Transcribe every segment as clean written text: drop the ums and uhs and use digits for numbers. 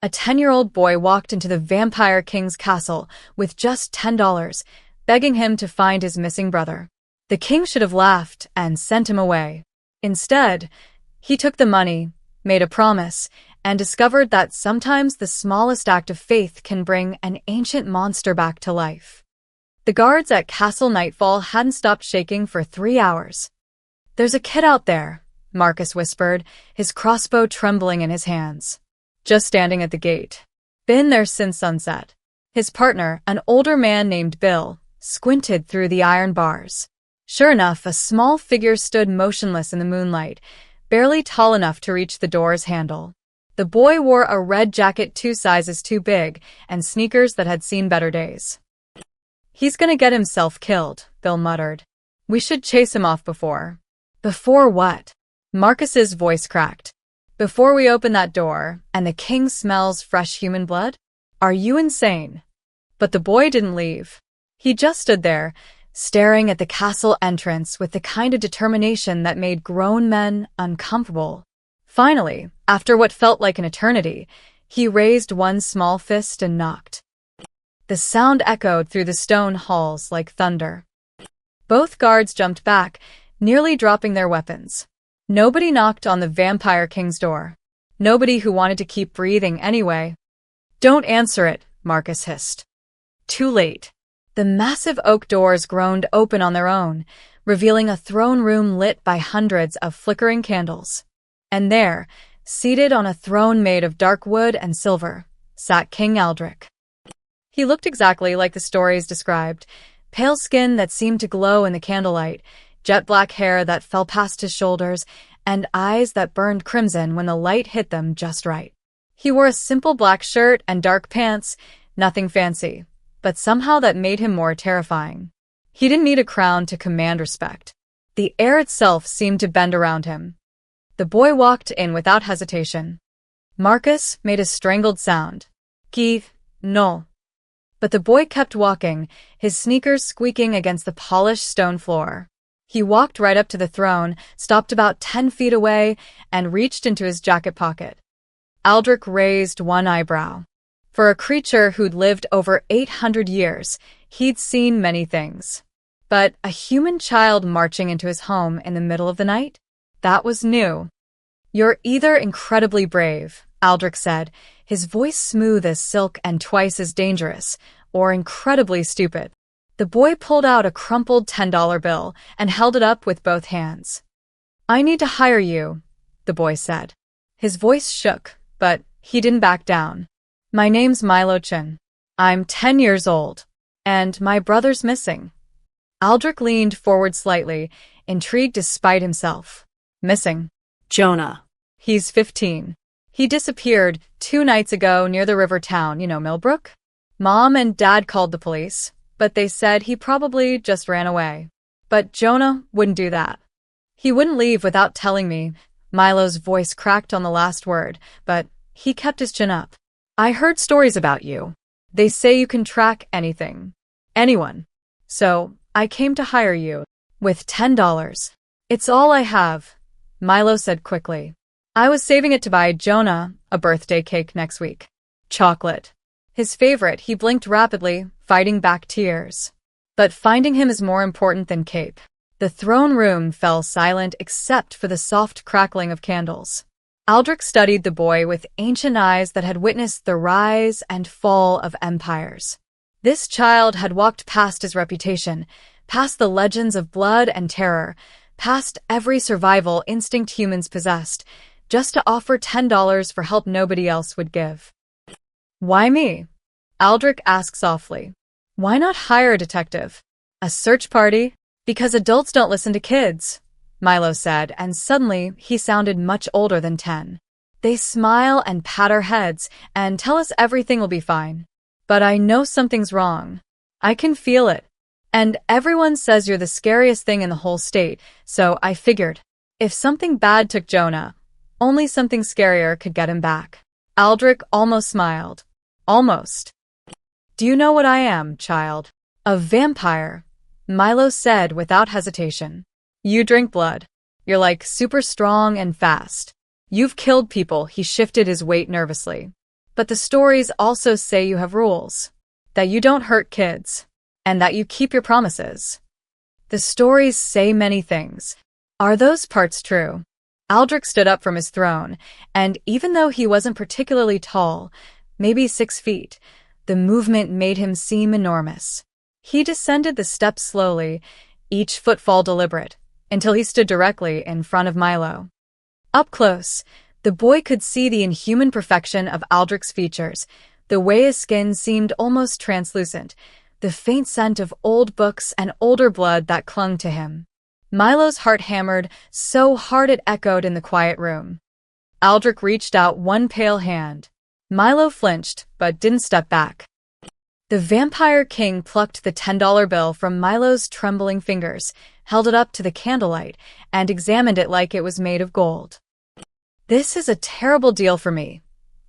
A 10-year-old boy walked into the Vampire King's castle with just $10, begging him to find his missing brother. The king should have laughed and sent him away. Instead, he took the money, made a promise, and discovered that sometimes the smallest act of faith can bring an ancient monster back to life. The guards at Castle Nightfall hadn't stopped shaking for 3 hours. "There's a kid out there," Marcus whispered, his crossbow trembling in his hands. "Just standing at the gate. Been there since sunset." His partner, an older man named Bill, squinted through the iron bars. Sure enough, a small figure stood motionless in the moonlight, barely tall enough to reach the door's handle. The boy wore a red jacket 2 sizes too big and sneakers that had seen better days. "He's gonna get himself killed," Bill muttered. "We should chase him off before." "Before what?" Marcus's voice cracked. "Before we open that door and the king smells fresh human blood? Are you insane?" But the boy didn't leave. He just stood there, staring at the castle entrance with the kind of determination that made grown men uncomfortable. Finally, after what felt like an eternity, he raised one small fist and knocked. The sound echoed through the stone halls like thunder. Both guards jumped back, nearly dropping their weapons. Nobody knocked on the Vampire King's door. Nobody who wanted to keep breathing anyway. "Don't answer it," Marcus hissed. Too late. The massive oak doors groaned open on their own, revealing a throne room lit by hundreds of flickering candles. And there, seated on a throne made of dark wood and silver, sat King Aldrich. He looked exactly like the stories described, pale skin that seemed to glow in the candlelight, jet black hair that fell past his shoulders, and eyes that burned crimson when the light hit them just right. He wore a simple black shirt and dark pants, nothing fancy, but somehow that made him more terrifying. He didn't need a crown to command respect. The air itself seemed to bend around him. The boy walked in without hesitation. Marcus made a strangled sound. "Give, no." But the boy kept walking, his sneakers squeaking against the polished stone floor. He walked right up to the throne, stopped about 10 feet away, and reached into his jacket pocket. Aldrich raised one eyebrow. For a creature who'd lived over 800 years, he'd seen many things. But a human child marching into his home in the middle of the night? That was new. "You're either incredibly brave," Aldrich said, his voice smooth as silk and twice as dangerous, "or incredibly stupid." The boy pulled out a crumpled $10 bill and held it up with both hands. "I need to hire you," the boy said. His voice shook, but he didn't back down. "My name's Milo Chin. I'm 10 years old, and my brother's missing." Aldrich leaned forward slightly, intrigued despite himself. "Missing?" "Jonah. "He's 15. He disappeared 2 nights ago near the river town, Millbrook? Mom and Dad called the police, but they said he probably just ran away. But Jonah wouldn't do that. He wouldn't leave without telling me." Milo's voice cracked on the last word, but he kept his chin up. "I heard stories about you. They say you can track anything. Anyone. So, I came to hire you. With $10. It's all I have," Milo said quickly. "I was saving it to buy Jonah a birthday cake next week. Chocolate. His favorite." He blinked rapidly, fighting back tears. "But finding him is more important than cake." The throne room fell silent except for the soft crackling of candles. Aldrich studied the boy with ancient eyes that had witnessed the rise and fall of empires. This child had walked past his reputation, past the legends of blood and terror, past every survival instinct humans possessed, just to offer $10 for help nobody else would give. "Why me?" Aldrich asked softly. "Why not hire a detective? A search party?" "Because adults don't listen to kids," Milo said, and suddenly he sounded much older than 10. "They smile and pat our heads and tell us everything will be fine. But I know something's wrong. I can feel it. And everyone says you're the scariest thing in the whole state, so I figured, if something bad took Jonah, only something scarier could get him back." Aldrich almost smiled. "Almost." "Do you know what I am, child?" "A vampire," Milo said without hesitation. "You drink blood. You're like super strong and fast. You've killed people." He shifted his weight nervously. But the stories also say you have rules, that you don't hurt kids, and that you keep your promises. The stories say many things. Are those parts true? Aldrich stood up from his throne, and even though he wasn't particularly tall, maybe 6 feet, the movement made him seem enormous. He descended the steps slowly, each footfall deliberate, until he stood directly in front of Milo. Up close, the boy could see the inhuman perfection of Aldrich's features, the way his skin seemed almost translucent, the faint scent of old books and older blood that clung to him. Milo's heart hammered so hard it echoed in the quiet room. Aldrich reached out one pale hand. Milo flinched, but didn't step back. The Vampire King plucked the $10 bill from Milo's trembling fingers, held it up to the candlelight, and examined it like it was made of gold. "This is a terrible deal for me,"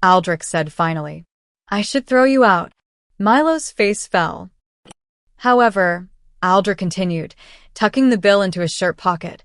Aldrich said finally. "I should throw you out." Milo's face fell. "However," Aldrich continued, tucking the bill into his shirt pocket,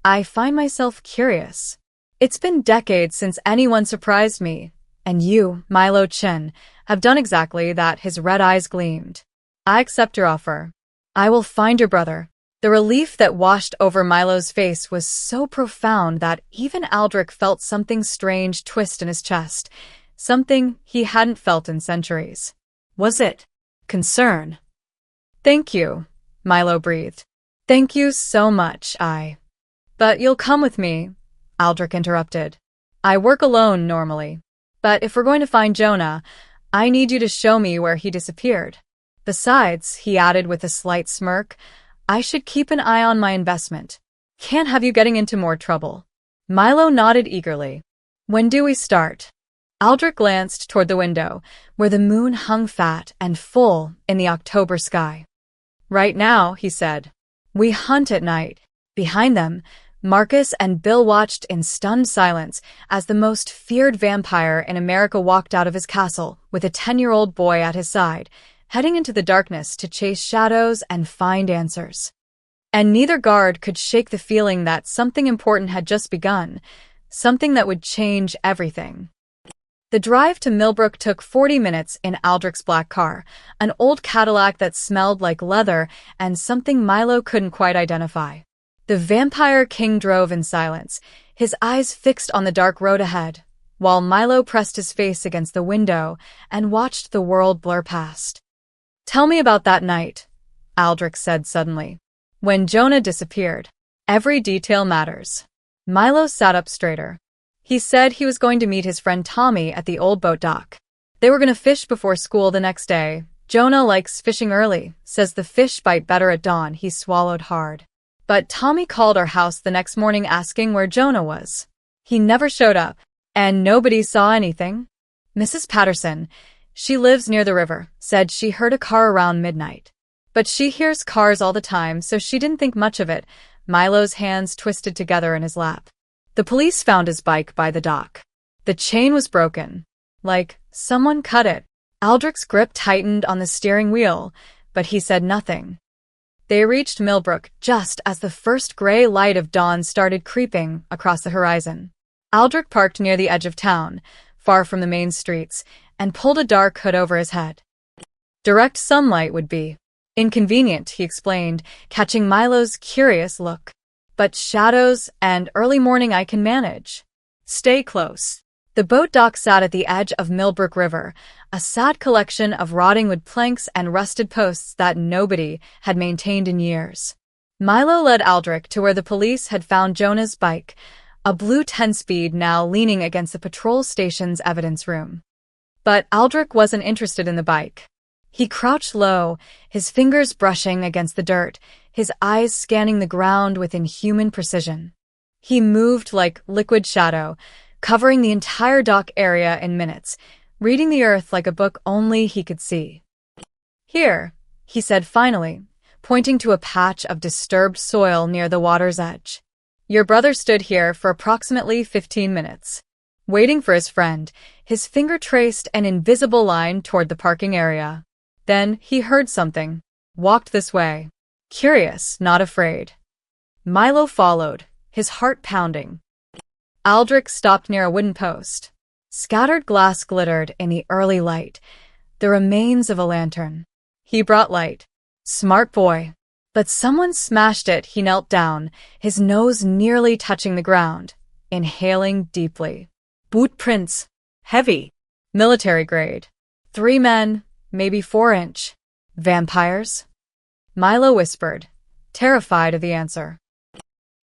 "I find myself curious. It's been decades since anyone surprised me, and you, Milo Chin, have done exactly that." His red eyes gleamed. "I accept your offer. I will find your brother." The relief that washed over Milo's face was so profound that even Aldrich felt something strange twist in his chest, something he hadn't felt in centuries. Was it concern? "Thank you," Milo breathed. "Thank you so much, But you'll come with me," Aldrich interrupted. "I work alone normally. But if we're going to find Jonah, I need you to show me where he disappeared. Besides," he added with a slight smirk, "I should keep an eye on my investment. Can't have you getting into more trouble." Milo nodded eagerly. "When do we start?" Aldrich glanced toward the window, where the moon hung fat and full in the October sky. "Right now," he said. "We hunt at night." Behind them, Marcus and Bill watched in stunned silence as the most feared vampire in America walked out of his castle with a 10-year-old boy at his side, heading into the darkness to chase shadows and find answers. And neither guard could shake the feeling that something important had just begun, something that would change everything. The drive to Millbrook took 40 minutes in Aldrich's black car, an old Cadillac that smelled like leather and something Milo couldn't quite identify. The Vampire King drove in silence, his eyes fixed on the dark road ahead, while Milo pressed his face against the window and watched the world blur past. "Tell me about that night," Aldrich said suddenly. "When Jonah disappeared. Every detail matters." Milo sat up straighter. He said he was going to meet his friend Tommy at the old boat dock. They were going to fish before school the next day. "Jonah likes fishing early, says the fish bite better at dawn." He swallowed hard. "But Tommy called our house the next morning asking where Jonah was. He never showed up, and nobody saw anything. Mrs. Patterson, she lives near the river, said she heard a car around midnight. But she hears cars all the time, so she didn't think much of it." Milo's hands twisted together in his lap. "The police found his bike by the dock. The chain was broken. Like someone cut it." Aldrich's grip tightened on the steering wheel, but he said nothing. They reached Millbrook just as the first gray light of dawn started creeping across the horizon. Aldrich parked near the edge of town, far from the main streets, and pulled a dark hood over his head. Direct sunlight would be inconvenient, he explained, catching Milo's curious look. "But shadows and early morning I can manage. Stay close." The boat dock sat at the edge of Millbrook River, a sad collection of rotting wood planks and rusted posts that nobody had maintained in years. Milo led Aldrich to where the police had found Jonah's bike, a blue 10-speed now leaning against the patrol station's evidence room. But Aldrich wasn't interested in the bike. He crouched low, his fingers brushing against the dirt, his eyes scanning the ground with inhuman precision. He moved like liquid shadow, covering the entire dock area in minutes, reading the earth like a book only he could see. "Here," he said finally, pointing to a patch of disturbed soil near the water's edge. "Your brother stood here for approximately 15 minutes. Waiting for his friend, his finger traced an invisible line toward the parking area. Then he heard something, walked this way. Curious, not afraid." Milo followed, his heart pounding. Aldrich stopped near a wooden post. Scattered glass glittered in the early light, the remains of a lantern. He brought light. Smart boy. But someone smashed it. He knelt down, his nose nearly touching the ground, inhaling deeply. Boot prints. Heavy. Military grade. 3 men, maybe 4-inch. Vampires? Milo whispered, terrified of the answer.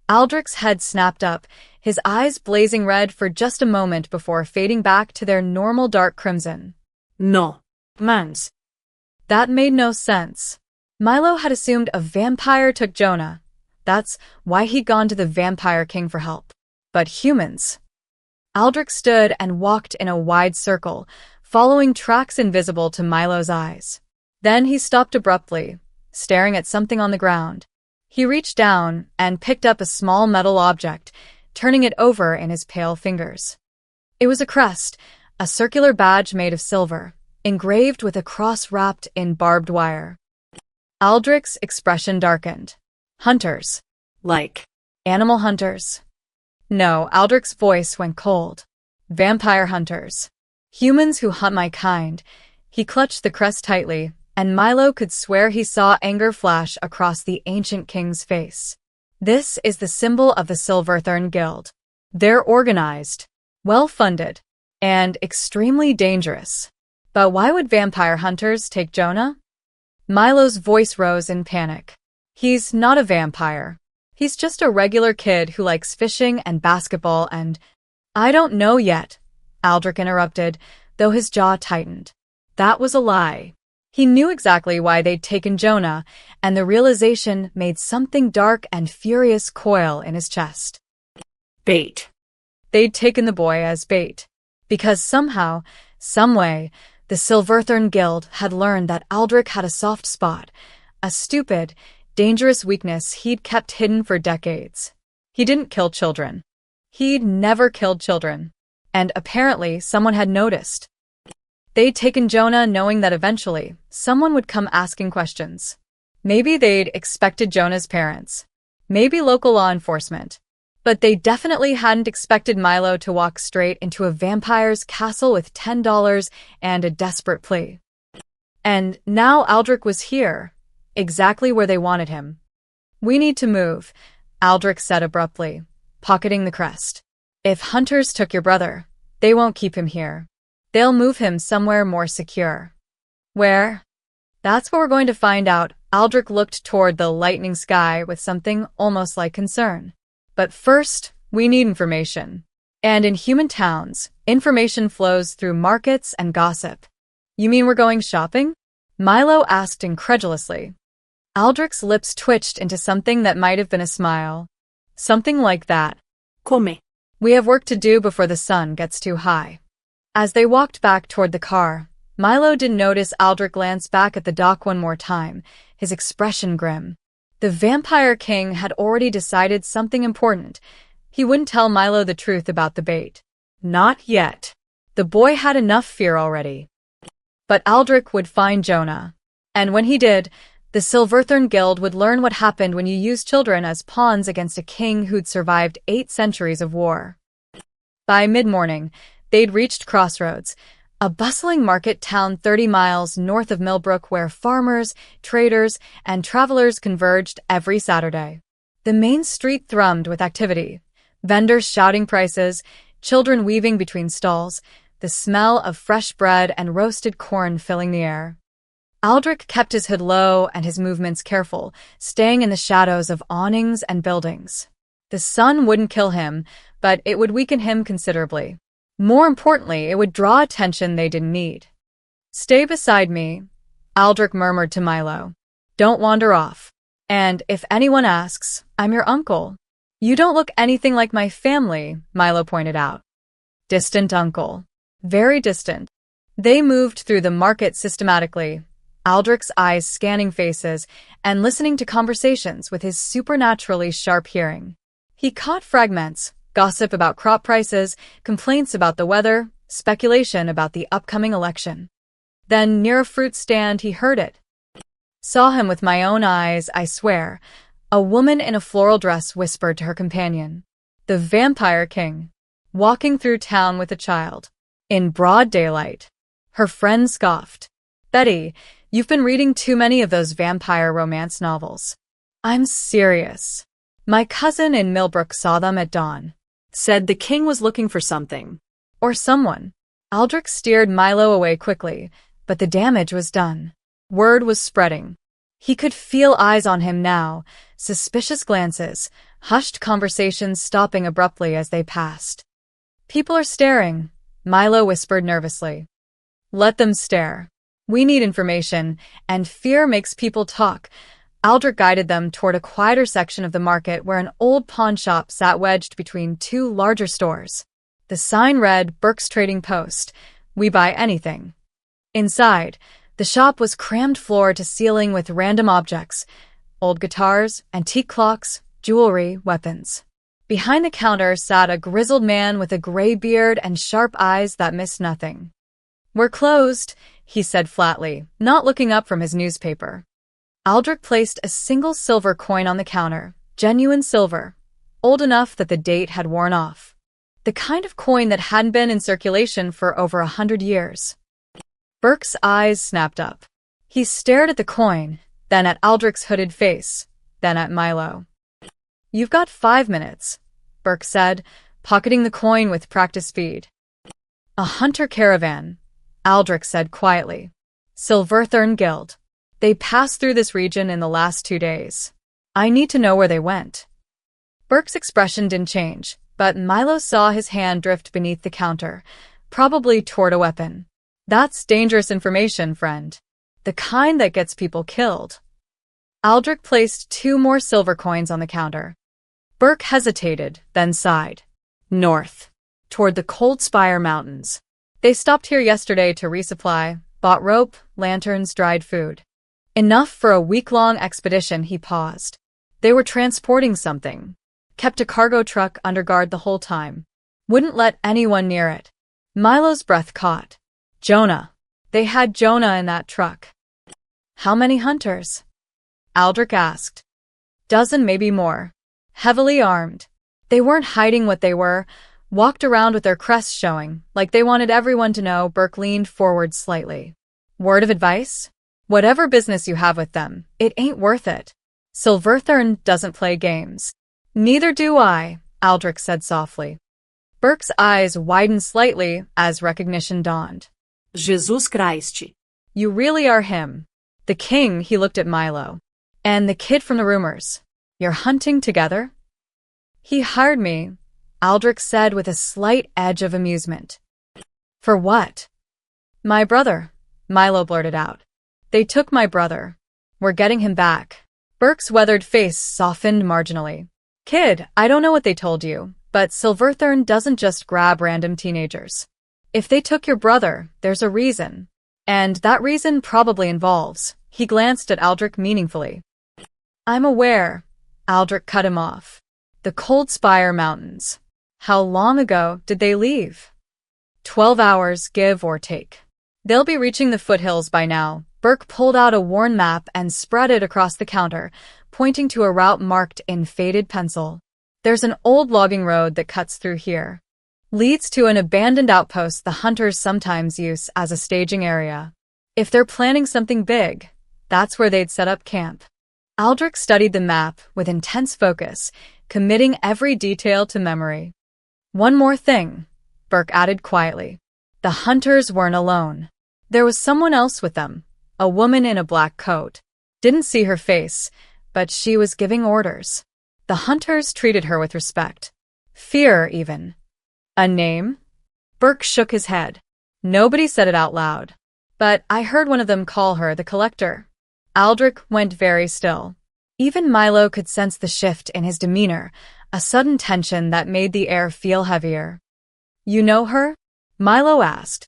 Aldrich's head snapped up, his eyes blazing red for just a moment before fading back to their normal dark crimson. No. Mans. That made no sense. Milo had assumed a vampire took Jonah. That's why he'd gone to the Vampire King for help. But humans? Aldrich stood and walked in a wide circle, following tracks invisible to Milo's eyes. Then he stopped abruptly, staring at something on the ground. He reached down and picked up a small metal object, turning it over in his pale fingers. It was a crest, a circular badge made of silver, engraved with a cross wrapped in barbed wire. Aldrich's expression darkened. Hunters. Like. Animal hunters. No, Aldrich's voice went cold. Vampire hunters. Humans who hunt my kind. He clutched the crest tightly, and Milo could swear he saw anger flash across the ancient king's face. This is the symbol of the Silverthorn Guild. They're organized, well-funded, and extremely dangerous. But why would vampire hunters take Jonah? Milo's voice rose in panic. He's not a vampire. He's just a regular kid who likes fishing and basketball and— I don't know yet, Aldrich interrupted, though his jaw tightened. That was a lie. He knew exactly why they'd taken Jonah, and the realization made something dark and furious coil in his chest. Bait. They'd taken the boy as bait. Because somehow, someway, the Silverthorn Guild had learned that Aldrich had a soft spot, a stupid, dangerous weakness he'd kept hidden for decades. He didn't kill children. He'd never killed children. And apparently someone had noticed. They'd taken Jonah knowing that eventually someone would come asking questions. Maybe they'd expected Jonah's parents. Maybe local law enforcement. But they definitely hadn't expected Milo to walk straight into a vampire's castle with $10 and a desperate plea. And now Aldrich was here, exactly where they wanted him. We need to move, Aldrich said abruptly, pocketing the crest. If hunters took your brother, they won't keep him here. They'll move him somewhere more secure. Where? That's what we're going to find out. Aldrich looked toward the lightning sky with something almost like concern. But first, we need information. And in human towns, information flows through markets and gossip. You mean we're going shopping? Milo asked incredulously. Aldrich's lips twitched into something that might have been a smile. Something like that. Come. We have work to do before the sun gets too high. As they walked back toward the car, Milo didn't notice Aldrich glance back at the dock one more time, his expression grim. The Vampire King had already decided something important. He wouldn't tell Milo the truth about the bait. Not yet. The boy had enough fear already. But Aldrich would find Jonah. And when he did, the Silverthorn Guild would learn what happened when you used children as pawns against a king who'd survived 8 centuries of war. By mid-morning, they'd reached Crossroads, a bustling market town 30 miles north of Millbrook where farmers, traders, and travelers converged every Saturday. The main street thrummed with activity, vendors shouting prices, children weaving between stalls, the smell of fresh bread and roasted corn filling the air. Aldrich kept his hood low and his movements careful, staying in the shadows of awnings and buildings. The sun wouldn't kill him, but it would weaken him considerably. More importantly, it would draw attention they didn't need. Stay beside me, Aldrich murmured to Milo. Don't wander off. And if anyone asks, I'm your uncle. You don't look anything like my family, Milo pointed out. Distant uncle. Very distant. They moved through the market systematically, Aldrich's eyes scanning faces and listening to conversations with his supernaturally sharp hearing. He caught fragments, gossip about crop prices, complaints about the weather, speculation about the upcoming election. Then, near a fruit stand, he heard it. Saw him with my own eyes, I swear, a woman in a floral dress whispered to her companion. The Vampire King. Walking through town with a child. In broad daylight. Her friend scoffed. Betty, you've been reading too many of those vampire romance novels. I'm serious. My cousin in Millbrook saw them at dawn. Said the king was looking for something. Or someone. Aldrich steered Milo away quickly, but the damage was done. Word was spreading. He could feel eyes on him now, suspicious glances, hushed conversations stopping abruptly as they passed. People are staring, Milo whispered nervously. Let them stare. We need information, and fear makes people talk. Aldrich guided them toward a quieter section of the market where an old pawn shop sat wedged between two larger stores. The sign read Burke's Trading Post, We Buy Anything. Inside, the shop was crammed floor to ceiling with random objects, old guitars, antique clocks, jewelry, weapons. Behind the counter sat a grizzled man with a gray beard and sharp eyes that missed nothing. We're closed, he said flatly, not looking up from his newspaper. Aldrich placed a single silver coin on the counter, genuine silver, old enough that the date had worn off. The kind of coin that hadn't been in circulation for over 100 years. Burke's eyes snapped up. He stared at the coin, then at Aldrich's hooded face, then at Milo. You've got 5 minutes, Burke said, pocketing the coin with practiced speed. A hunter caravan, Aldrich said quietly. Silverthorn Guild. They passed through this region in the last 2 days. I need to know where they went. Burke's expression didn't change, but Milo saw his hand drift beneath the counter, probably toward a weapon. That's dangerous information, friend. The kind that gets people killed. Aldrich placed 2 more silver coins on the counter. Burke hesitated, then sighed. North. Toward the Cold Spire Mountains. They stopped here yesterday to resupply, bought rope, lanterns, dried food. Enough for a week-long expedition, he paused. They were transporting something. Kept a cargo truck under guard the whole time. Wouldn't let anyone near it. Milo's breath caught. Jonah. They had Jonah in that truck. How many hunters? Aldrich asked. Dozen, maybe more. Heavily armed. They weren't hiding what they were, walked around with their crests showing, like they wanted everyone to know. Burke leaned forward slightly. Word of advice? Whatever business you have with them, it ain't worth it. Silverthorn doesn't play games. Neither do I, Aldrich said softly. Burke's eyes widened slightly as recognition dawned. Jesus Christ. You really are him. The king, he looked at Milo. And the kid from the rumors. You're hunting together? He hired me, Aldrich said with a slight edge of amusement. For what? My brother, Milo blurted out. They took my brother. We're getting him back. Burke's weathered face softened marginally. Kid, I don't know what they told you, but Silverthorn doesn't just grab random teenagers. If they took your brother, there's a reason. And that reason probably involves. He glanced at Aldrich meaningfully. I'm aware. Aldrich cut him off. The Cold Spire Mountains. How long ago did they leave? 12 hours, give or take. They'll be reaching the foothills by now. Burke pulled out a worn map and spread it across the counter, pointing to a route marked in faded pencil. There's an old logging road that cuts through here. Leads to an abandoned outpost the hunters sometimes use as a staging area. If they're planning something big, that's where they'd set up camp. Aldrich studied the map with intense focus, committing every detail to memory. One more thing, Burke added quietly. The hunters weren't alone. There was someone else with them, a woman in a black coat. Didn't see her face, but she was giving orders. The hunters treated her with respect. Fear, even. A name? Burke shook his head. Nobody said it out loud. But I heard one of them call her the Collector. Aldrich went very still. Even Milo could sense the shift in his demeanor, a sudden tension that made the air feel heavier. You know her? Milo asked.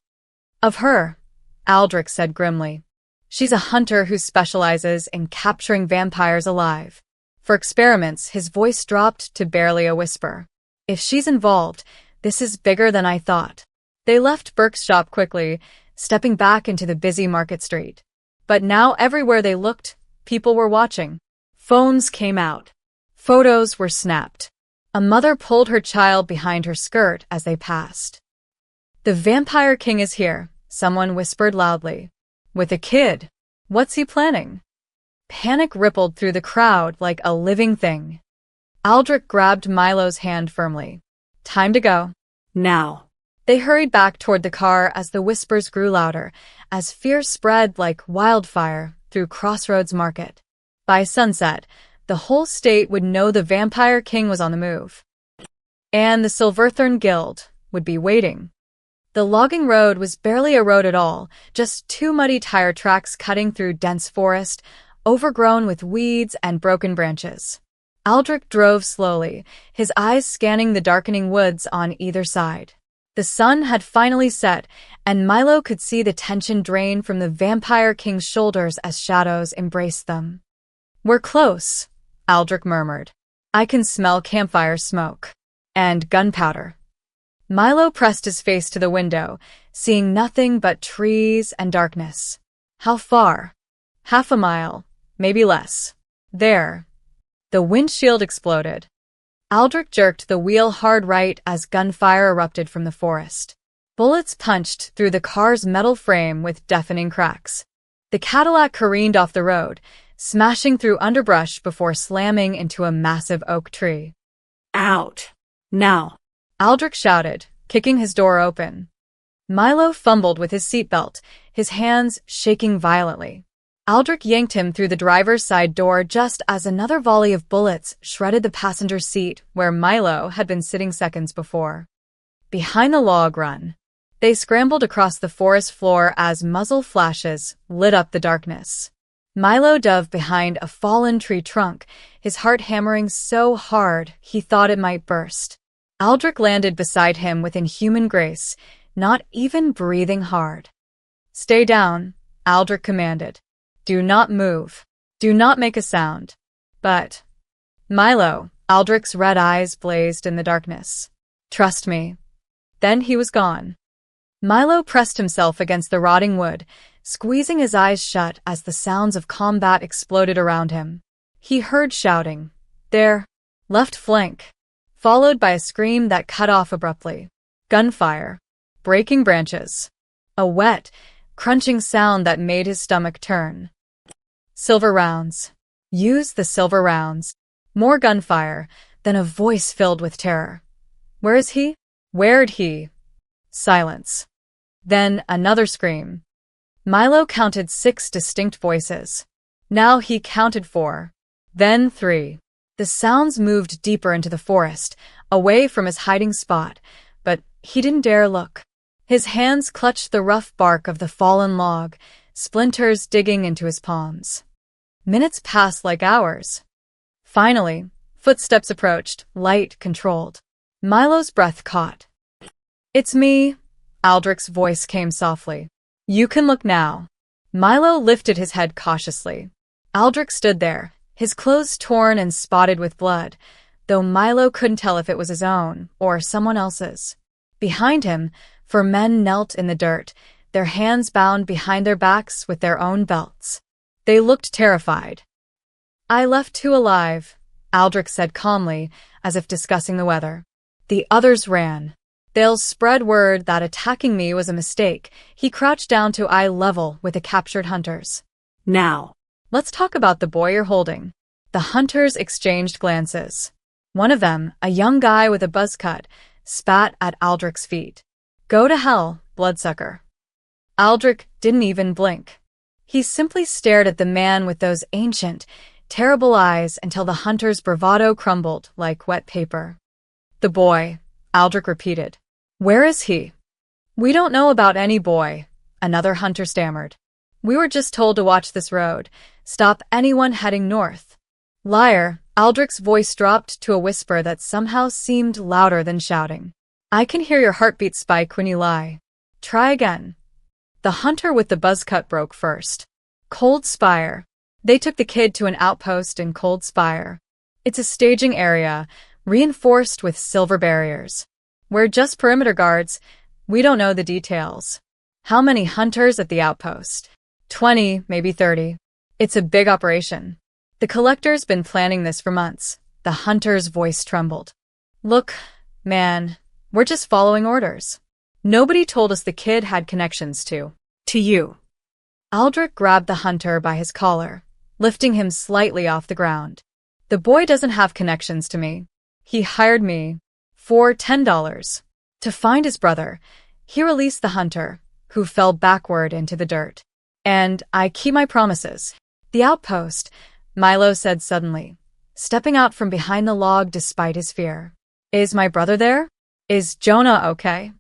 Of her, Aldrich said grimly. She's a hunter who specializes in capturing vampires alive. For experiments, his voice dropped to barely a whisper. If she's involved, this is bigger than I thought. They left Burke's shop quickly, stepping back into the busy market street. But now everywhere they looked, people were watching. Phones came out. Photos were snapped. A mother pulled her child behind her skirt as they passed. The vampire king is here, someone whispered loudly. With a kid. What's he planning? Panic rippled through the crowd like a living thing. Aldrich grabbed Milo's hand firmly. Time to go. Now. They hurried back toward the car as the whispers grew louder, as fear spread like wildfire through Crossroads Market. By sunset, the whole state would know the vampire king was on the move. And the Silverthorn Guild would be waiting. The logging road was barely a road at all, just two muddy tire tracks cutting through dense forest, overgrown with weeds and broken branches. Aldrich drove slowly, his eyes scanning the darkening woods on either side. The sun had finally set, and Milo could see the tension drain from the vampire king's shoulders as shadows embraced them. We're close, Aldrich murmured. I can smell campfire smoke. And gunpowder. Milo pressed his face to the window, seeing nothing but trees and darkness. How far? Half a mile, maybe less. There. The windshield exploded. Aldrich jerked the wheel hard right as gunfire erupted from the forest. Bullets punched through the car's metal frame with deafening cracks. The Cadillac careened off the road, smashing through underbrush before slamming into a massive oak tree. Out. Now. Aldrich shouted, kicking his door open. Milo fumbled with his seatbelt, his hands shaking violently. Aldrich yanked him through the driver's side door just as another volley of bullets shredded the passenger seat where Milo had been sitting seconds before. Behind the log run, they scrambled across the forest floor as muzzle flashes lit up the darkness. Milo dove behind a fallen tree trunk, his heart hammering so hard he thought it might burst. Aldrich landed beside him with inhuman grace, not even breathing hard. Stay down, Aldrich commanded. Do not move. Do not make a sound. But, Milo, Aldrich's red eyes blazed in the darkness. Trust me. Then he was gone. Milo pressed himself against the rotting wood, squeezing his eyes shut as the sounds of combat exploded around him. He heard shouting. There. Left flank. Followed by a scream that cut off abruptly. Gunfire. Breaking branches. A wet, crunching sound that made his stomach turn. Silver rounds. Use the silver rounds. More gunfire, then a voice filled with terror. Where is he? Where'd he? Silence. Then another scream. Milo counted 6 distinct voices. Now he counted 4. Then 3. The sounds moved deeper into the forest, away from his hiding spot, but he didn't dare look. His hands clutched the rough bark of the fallen log, splinters digging into his palms. Minutes passed like hours. Finally, footsteps approached, light controlled. Milo's breath caught. It's me, Aldrich's voice came softly. You can look now. Milo lifted his head cautiously. Aldrich stood there, his clothes torn and spotted with blood, though Milo couldn't tell if it was his own or someone else's. Behind him, 4 men knelt in the dirt, their hands bound behind their backs with their own belts. They looked terrified. I left 2 alive, Aldrich said calmly, as if discussing the weather. The others ran. They'll spread word that attacking me was a mistake. He crouched down to eye level with the captured hunters. Now. Let's talk about the boy you're holding. The hunters exchanged glances. One of them, a young guy with a buzz cut, spat at Aldrich's feet. Go to hell, bloodsucker. Aldrich didn't even blink. He simply stared at the man with those ancient, terrible eyes until the hunter's bravado crumbled like wet paper. The boy, Aldrich repeated. Where is he? We don't know about any boy, another hunter stammered. We were just told to watch this road, stop anyone heading north. Liar, Aldrich's voice dropped to a whisper that somehow seemed louder than shouting. I can hear your heartbeat spike when you lie. Try again. The hunter with the buzz cut broke first. Cold Spire. They took the kid to an outpost in Cold Spire. It's a staging area, reinforced with silver barriers. We're just perimeter guards. We don't know the details. How many hunters at the outpost? 20, maybe 30. It's a big operation. The collector's been planning this for months. The hunter's voice trembled. Look, man, we're just following orders. Nobody told us the kid had connections to. To you. Aldrich grabbed the hunter by his collar, lifting him slightly off the ground. The boy doesn't have connections to me. He hired me for $10 to find his brother. He released the hunter, who fell backward into the dirt. And I keep my promises. The outpost, Milo said suddenly, stepping out from behind the log despite his fear. Is my brother there? Is Jonah okay?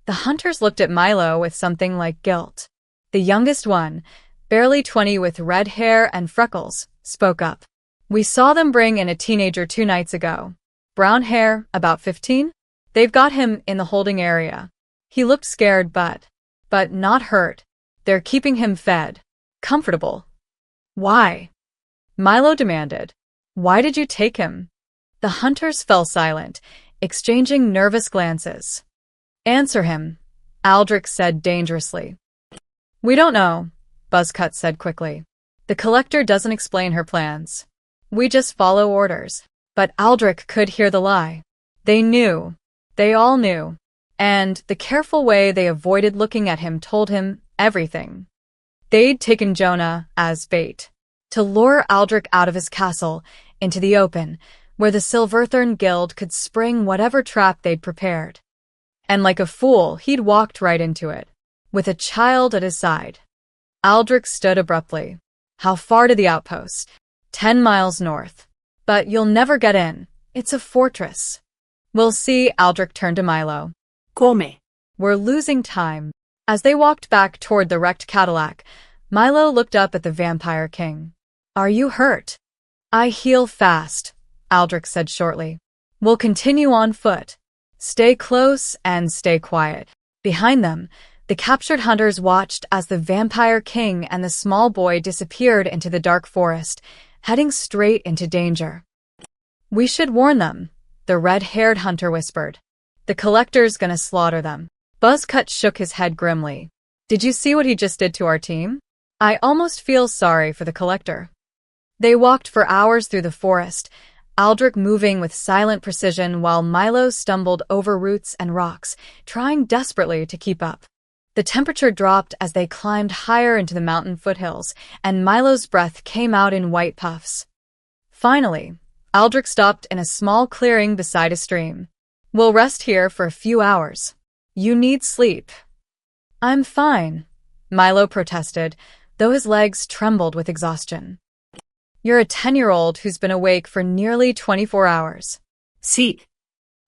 The hunters looked at Milo with something like guilt. The youngest one, barely 20 with red hair and freckles, spoke up. We saw them bring in a teenager 2 nights ago. Brown hair, about 15? They've got him in the holding area. He looked scared but not hurt. They're keeping him fed. Comfortable. Why? Milo demanded. Why did you take him? The hunters fell silent, exchanging nervous glances. Answer him, Aldrich said dangerously. We don't know, Buzzcut said quickly. The collector doesn't explain her plans. We just follow orders. But Aldrich could hear the lie. They knew. They all knew. And the careful way they avoided looking at him told him everything. They'd taken Jonah as bait to lure Aldrich out of his castle into the open, where the Silverthorn Guild could spring whatever trap they'd prepared. And like a fool, he'd walked right into it, with a child at his side. Aldrich stood abruptly. How far to the outpost? 10 miles north. But you'll never get in. It's a fortress. We'll see, Aldrich turned to Milo. Come. We're losing time. As they walked back toward the wrecked Cadillac, Milo looked up at the Vampire King. Are you hurt? I heal fast, Aldrich said shortly. We'll continue on foot. Stay close and stay quiet. Behind them, the captured hunters watched as the Vampire King and the small boy disappeared into the dark forest, heading straight into danger. We should warn them, the red-haired hunter whispered. The collector's gonna slaughter them. Buzzcut shook his head grimly. Did you see what he just did to our team? I almost feel sorry for the collector. They walked for hours through the forest, Aldrich moving with silent precision while Milo stumbled over roots and rocks, trying desperately to keep up. The temperature dropped as they climbed higher into the mountain foothills, and Milo's breath came out in white puffs. Finally, Aldrich stopped in a small clearing beside a stream. We'll rest here for a few hours. You need sleep. I'm fine, Milo protested, though his legs trembled with exhaustion. You're a 10-year-old who's been awake for nearly 24 hours. See.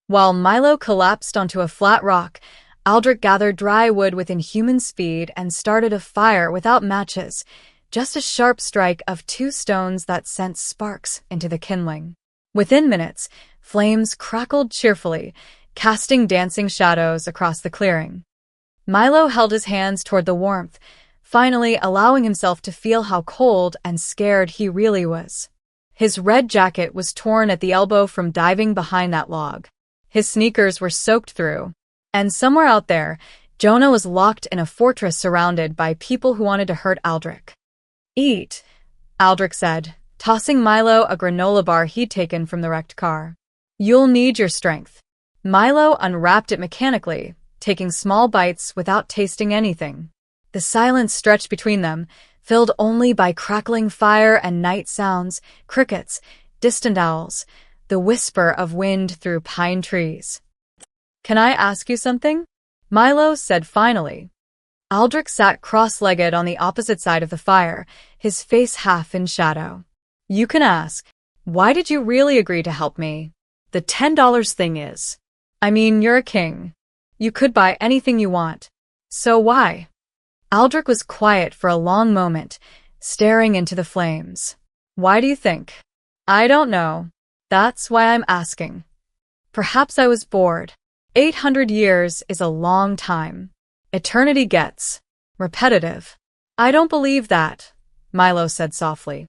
While Milo collapsed onto a flat rock, Aldrich gathered dry wood with inhuman speed and started a fire without matches, just a sharp strike of 2 stones that sent sparks into the kindling. Within minutes, flames crackled cheerfully, casting dancing shadows across the clearing. Milo held his hands toward the warmth, finally allowing himself to feel how cold and scared he really was. His red jacket was torn at the elbow from diving behind that log. His sneakers were soaked through. And somewhere out there, Jonah was locked in a fortress surrounded by people who wanted to hurt Aldrich. Eat, Aldrich said, tossing Milo a granola bar he'd taken from the wrecked car. You'll need your strength. Milo unwrapped it mechanically, taking small bites without tasting anything. The silence stretched between them, filled only by crackling fire and night sounds, crickets, distant owls, the whisper of wind through pine trees. Can I ask you something? Milo said finally. Aldrich sat cross-legged on the opposite side of the fire, his face half in shadow. You can ask. Why did you really agree to help me? The $10 thing is. I mean, you're a king. You could buy anything you want. So why? Aldrich was quiet for a long moment, staring into the flames. Why do you think? I don't know. That's why I'm asking. Perhaps I was bored. 800 years is a long time. Eternity gets repetitive. I don't believe that, Milo said softly.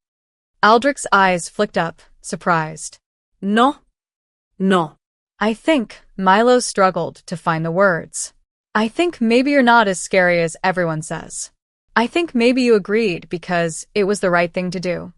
Aldrich's eyes flicked up, surprised. No. No. I think, Milo struggled to find the words. I think maybe you're not as scary as everyone says. I think maybe you agreed because it was the right thing to do.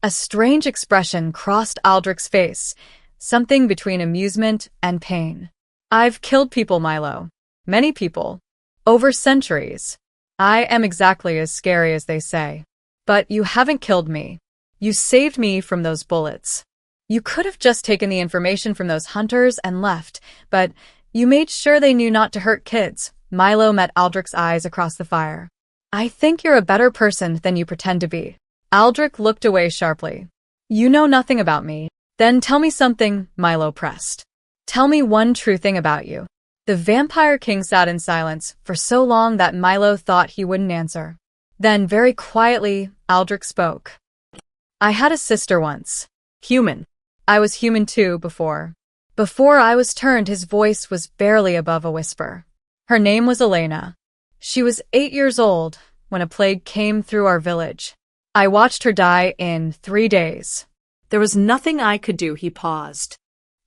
A strange expression crossed Aldrich's face, something between amusement and pain. I've killed people, Milo. Many people. Over centuries. I am exactly as scary as they say. But you haven't killed me. You saved me from those bullets. You could have just taken the information from those hunters and left, but you made sure they knew not to hurt kids. Milo met Aldrich's eyes across the fire. I think you're a better person than you pretend to be. Aldrich looked away sharply. You know nothing about me. Then tell me something, Milo pressed. Tell me one true thing about you. The Vampire King sat in silence for so long that Milo thought he wouldn't answer. Then, very quietly, Aldrich spoke. I had a sister once. Human. I was human too before. Before I was turned, his voice was barely above a whisper. Her name was Elena. She was 8 years old when a plague came through our village. I watched her die in 3 days. There was nothing I could do, he paused.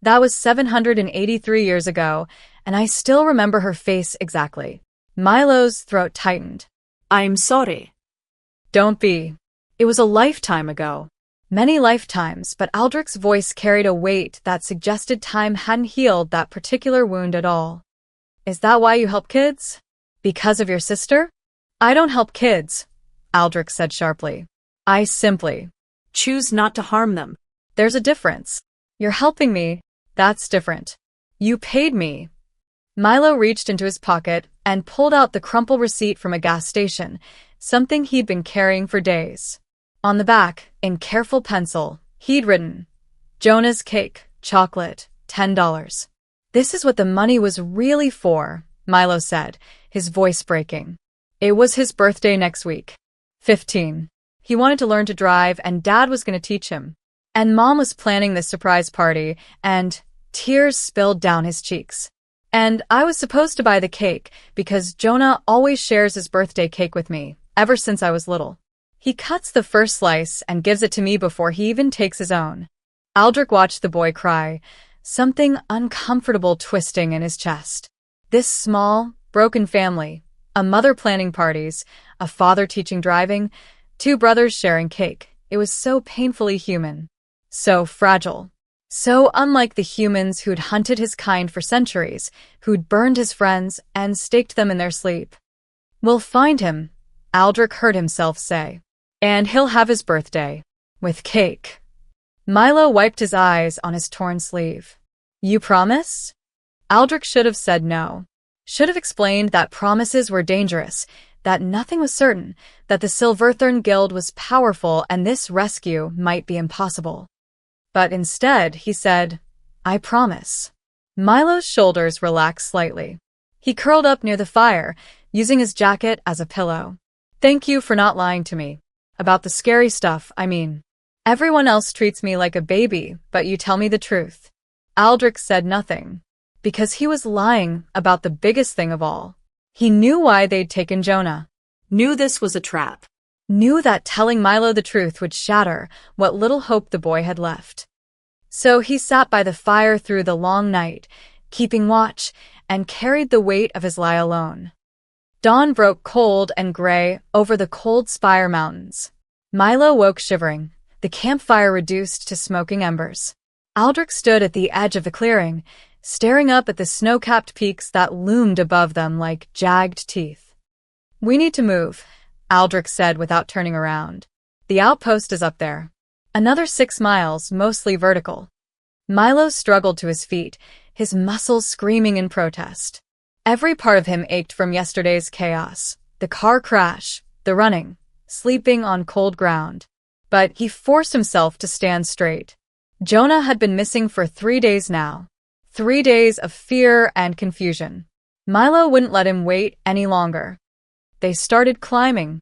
That was 783 years ago, and I still remember her face exactly. Milo's throat tightened. I'm sorry. Don't be. It was a lifetime ago. Many lifetimes, but Aldrich's voice carried a weight that suggested time hadn't healed that particular wound at all. Is that why you help kids? Because of your sister? I don't help kids, Aldrich said sharply. I simply choose not to harm them. There's a difference. You're helping me. That's different. You paid me. Milo reached into his pocket and pulled out the crumpled receipt from a gas station, something he'd been carrying for days. On the back, in careful pencil, he'd written, Jonah's cake, chocolate, $10. This is what the money was really for, Milo said, his voice breaking. It was his birthday next week. 15. He wanted to learn to drive, and Dad was going to teach him. And Mom was planning this surprise party, and tears spilled down his cheeks. And I was supposed to buy the cake, because Jonah always shares his birthday cake with me, ever since I was little. He cuts the first slice and gives it to me before he even takes his own. Aldrich watched the boy cry, something uncomfortable twisting in his chest. This small, broken family, a mother planning parties, a father teaching driving, 2 brothers sharing cake. It was so painfully human. So fragile. So unlike the humans who'd hunted his kind for centuries, who'd burned his friends and staked them in their sleep. We'll find him, Aldrich heard himself say. And he'll have his birthday. With cake. Milo wiped his eyes on his torn sleeve. You promise? Aldrich should have said no. Should have explained that promises were dangerous, that nothing was certain, that the Silverthorn Guild was powerful and this rescue might be impossible. But instead, he said, I promise. Milo's shoulders relaxed slightly. He curled up near the fire, using his jacket as a pillow. Thank you for not lying to me. About the scary stuff, I mean. Everyone else treats me like a baby, but you tell me the truth. Aldrich said nothing. Because he was lying about the biggest thing of all. He knew why they'd taken Jonah. Knew this was a trap. Knew that telling Milo the truth would shatter what little hope the boy had left. So he sat by the fire through the long night, keeping watch, and carried the weight of his lie alone. Dawn broke cold and gray over the cold Spire Mountains. Milo woke shivering, the campfire reduced to smoking embers. Aldrich stood at the edge of the clearing, staring up at the snow-capped peaks that loomed above them like jagged teeth. We need to move, Aldrich said without turning around. The outpost is up there. Another 6 miles, mostly vertical. Milo struggled to his feet, his muscles screaming in protest. Every part of him ached from yesterday's chaos, the car crash, the running, sleeping on cold ground. But he forced himself to stand straight. Jonah had been missing for 3 days now. 3 days of fear and confusion. Milo wouldn't let him wait any longer. They started climbing.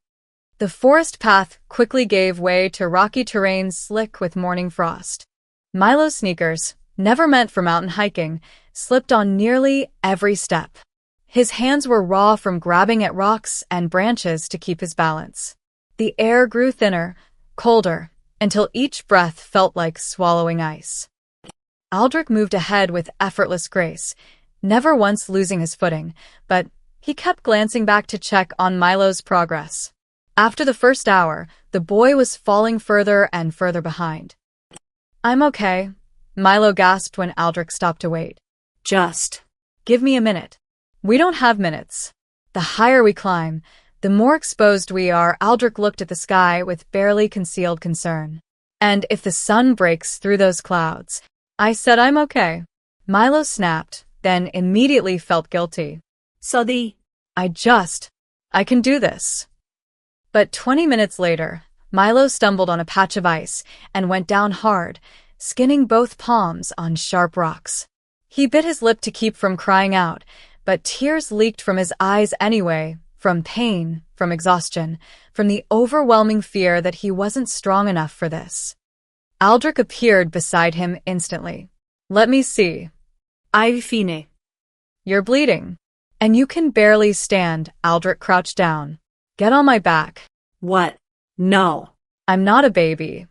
The forest path quickly gave way to rocky terrain slick with morning frost. Milo's sneakers, never meant for mountain hiking, slipped on nearly every step. His hands were raw from grabbing at rocks and branches to keep his balance. The air grew thinner, colder, until each breath felt like swallowing ice. Aldrich moved ahead with effortless grace, never once losing his footing, but he kept glancing back to check on Milo's progress. After the first hour, the boy was falling further and further behind. I'm okay, Milo gasped when Aldrich stopped to wait. Just give me a minute. We don't have minutes. The higher we climb, the more exposed we are. Aldrich looked at the sky with barely concealed concern. And if the sun breaks through those clouds? I said I'm okay. Milo snapped, then immediately felt guilty. Sodhi. I can do this. But 20 minutes later, Milo stumbled on a patch of ice and went down hard, skinning both palms on sharp rocks. He bit his lip to keep from crying out, but tears leaked from his eyes anyway, from pain, from exhaustion, from the overwhelming fear that he wasn't strong enough for this. Aldrich appeared beside him instantly. Let me see. Fine. You're bleeding. And you can barely stand. Aldrich crouched down. Get on my back. What? No. I'm not a baby.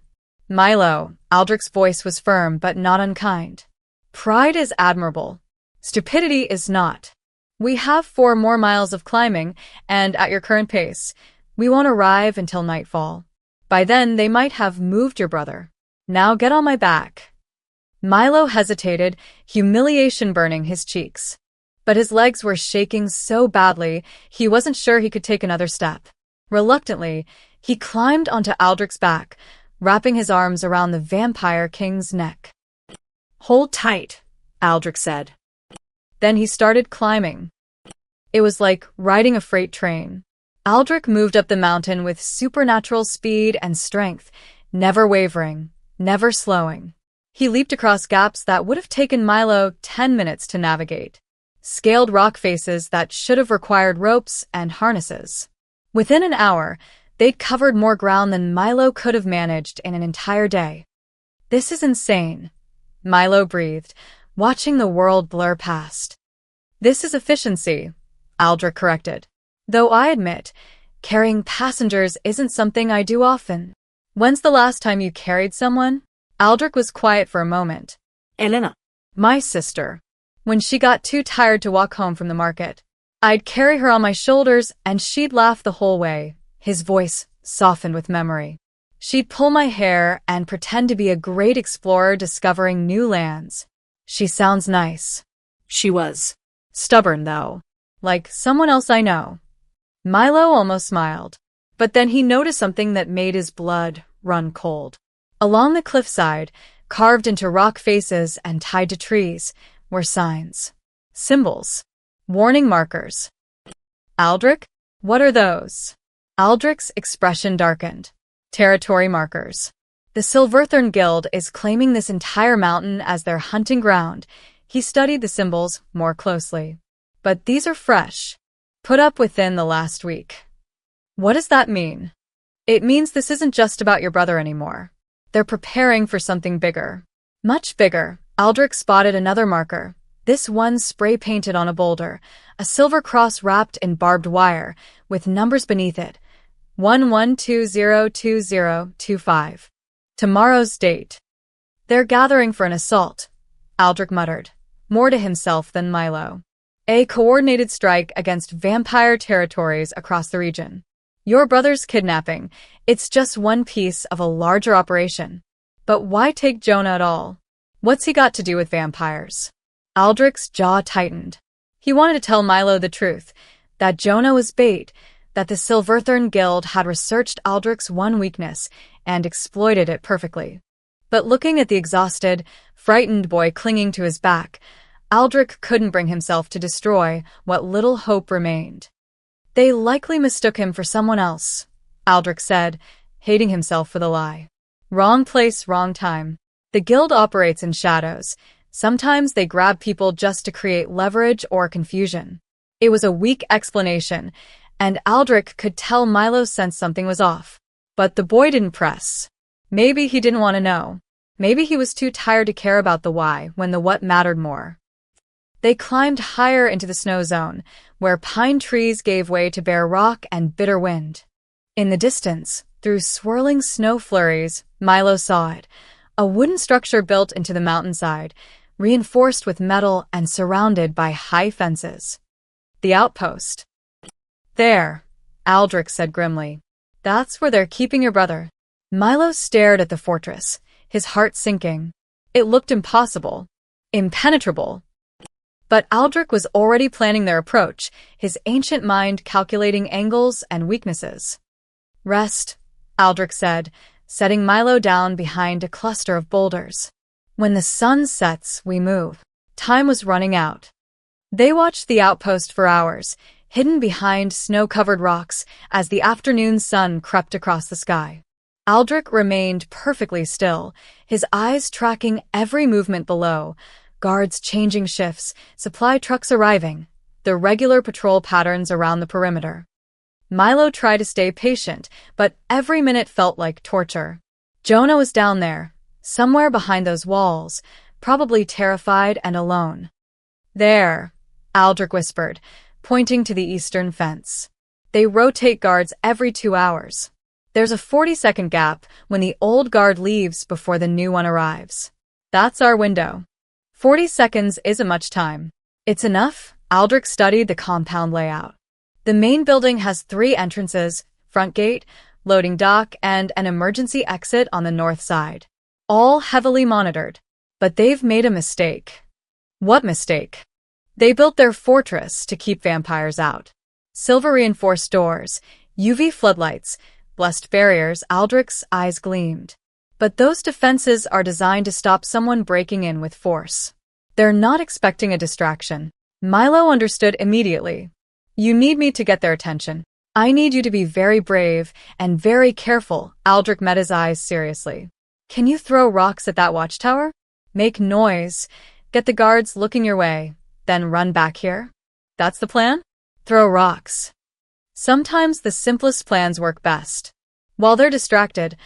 Milo, Aldrich's voice was firm but not unkind. Pride is admirable. Stupidity is not. We have 4 more miles of climbing, and at your current pace, we won't arrive until nightfall. By then, they might have moved your brother. Now get on my back. Milo hesitated, humiliation burning his cheeks. But his legs were shaking so badly, he wasn't sure he could take another step. Reluctantly, he climbed onto Aldrich's back, wrapping his arms around the Vampire King's neck. Hold tight, Aldrich said. Then he started climbing. It was like riding a freight train. Aldrich moved up the mountain with supernatural speed and strength, never wavering, never slowing. He leaped across gaps that would have taken Milo 10 minutes to navigate. Scaled rock faces that should have required ropes and harnesses. Within an hour, they'd covered more ground than Milo could have managed in an entire day. This is insane, Milo breathed, watching the world blur past. This is efficiency, Aldrich corrected. Though I admit, carrying passengers isn't something I do often. When's the last time you carried someone? Aldrich was quiet for a moment. Elena. My sister. When she got too tired to walk home from the market, I'd carry her on my shoulders and she'd laugh the whole way. His voice softened with memory. She'd pull my hair and pretend to be a great explorer discovering new lands. She sounds nice. She was. Stubborn, though. Like someone else I know. Milo almost smiled. But then he noticed something that made his blood run cold. Along the cliffside, carved into rock faces and tied to trees, were signs. Symbols. Warning markers. Aldrich? What are those? Aldrich's expression darkened. Territory markers. The Silverthorn Guild is claiming this entire mountain as their hunting ground. He studied the symbols more closely. But these are fresh. Put up within the last week. What does that mean? It means this isn't just about your brother anymore. They're preparing for something bigger. Much bigger. Aldrich spotted another marker. This one spray-painted on a boulder, a silver cross wrapped in barbed wire, with numbers beneath it. 11202025. Tomorrow's date. They're gathering for an assault, Aldrich muttered, more to himself than Milo. A coordinated strike against vampire territories across the region. Your brother's kidnapping. It's just one piece of a larger operation. But why take Jonah at all? What's he got to do with vampires? Aldrich's jaw tightened. He wanted to tell Milo the truth, that Jonah was bait, that the Silverthorn Guild had researched Aldrich's one weakness and exploited it perfectly. But looking at the exhausted, frightened boy clinging to his back, Aldrich couldn't bring himself to destroy what little hope remained. They likely mistook him for someone else, Aldrich said, hating himself for the lie. Wrong place, wrong time. The guild operates in shadows. Sometimes they grab people just to create leverage or confusion. It was a weak explanation, and Aldrich could tell Milo sensed something was off. But the boy didn't press. Maybe he didn't want to know. Maybe he was too tired to care about the why when the what mattered more. They climbed higher into the snow zone, where pine trees gave way to bare rock and bitter wind. In the distance, through swirling snow flurries, Milo saw it, a wooden structure built into the mountainside, reinforced with metal and surrounded by high fences. The outpost. There, Aldrich said grimly. That's where they're keeping your brother. Milo stared at the fortress, his heart sinking. It looked impossible. Impenetrable. But Aldrich was already planning their approach, his ancient mind calculating angles and weaknesses. "Rest," Aldrich said, setting Milo down behind a cluster of boulders. "When the sun sets, we move." Time was running out. They watched the outpost for hours, hidden behind snow-covered rocks as the afternoon sun crept across the sky. Aldrich remained perfectly still, his eyes tracking every movement below, guards changing shifts, supply trucks arriving, the regular patrol patterns around the perimeter. Milo tried to stay patient, but every minute felt like torture. Jonah was down there, somewhere behind those walls, probably terrified and alone. "There," Aldrich whispered, pointing to the eastern fence. "They rotate guards every 2 hours. There's a 40-second gap when the old guard leaves before the new one arrives. That's our window." 40 seconds isn't much time. "It's enough?" Aldrich studied the compound layout. The main building has 3 entrances, front gate, loading dock, and an emergency exit on the north side. All heavily monitored. But they've made a mistake. What mistake? They built their fortress to keep vampires out. Silver-reinforced doors, UV floodlights, blessed barriers. Aldrich's eyes gleamed. But those defenses are designed to stop someone breaking in with force. They're not expecting a distraction. Milo understood immediately. "You need me to get their attention. I need you to be very brave and very careful." Aldrich met his eyes seriously. "Can you throw rocks at that watchtower? Make noise, get the guards looking your way, then run back here? That's the plan? Throw rocks." Sometimes the simplest plans work best. While they're distracted,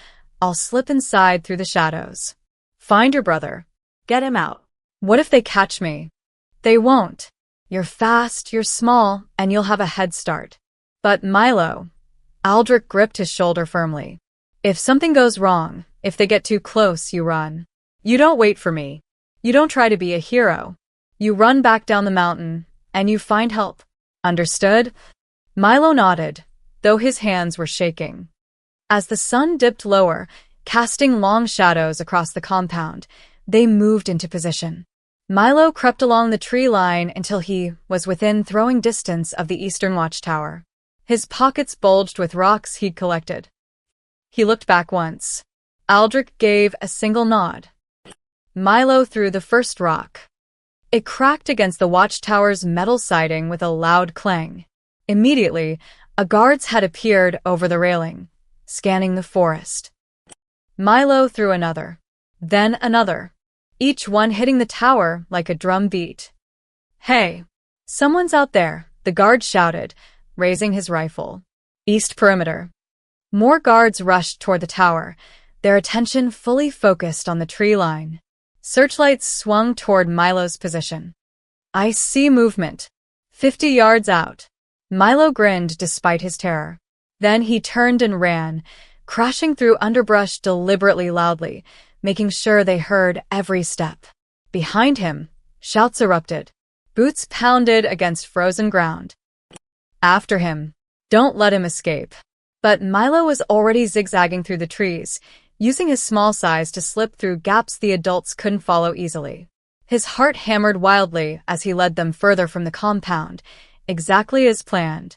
I'll slip inside through the shadows. Find your brother. Get him out. What if they catch me? They won't. You're fast, you're small, and you'll have a head start. But Milo, Aldrich gripped his shoulder firmly. If something goes wrong, if they get too close, you run. You don't wait for me. You don't try to be a hero. You run back down the mountain, and you find help. Understood? Milo nodded, though his hands were shaking. As the sun dipped lower, casting long shadows across the compound, they moved into position. Milo crept along the tree line until he was within throwing distance of the eastern watchtower. His pockets bulged with rocks he'd collected. He looked back once. Aldrich gave a single nod. Milo threw the first rock. It cracked against the watchtower's metal siding with a loud clang. Immediately, a guard's head appeared over the railing, scanning the forest. Milo threw another, then another, each one hitting the tower like a drum beat. "Hey, someone's out there," the guard shouted, raising his rifle. "East perimeter." More guards rushed toward the tower, their attention fully focused on the tree line. Searchlights swung toward Milo's position. "I see movement. 50 yards out." Milo grinned despite his terror. Then he turned and ran, crashing through underbrush deliberately loudly, making sure they heard every step. Behind him, shouts erupted. Boots pounded against frozen ground. After him. Don't let him escape. But Milo was already zigzagging through the trees, using his small size to slip through gaps the adults couldn't follow easily. His heart hammered wildly as he led them further from the compound, exactly as planned.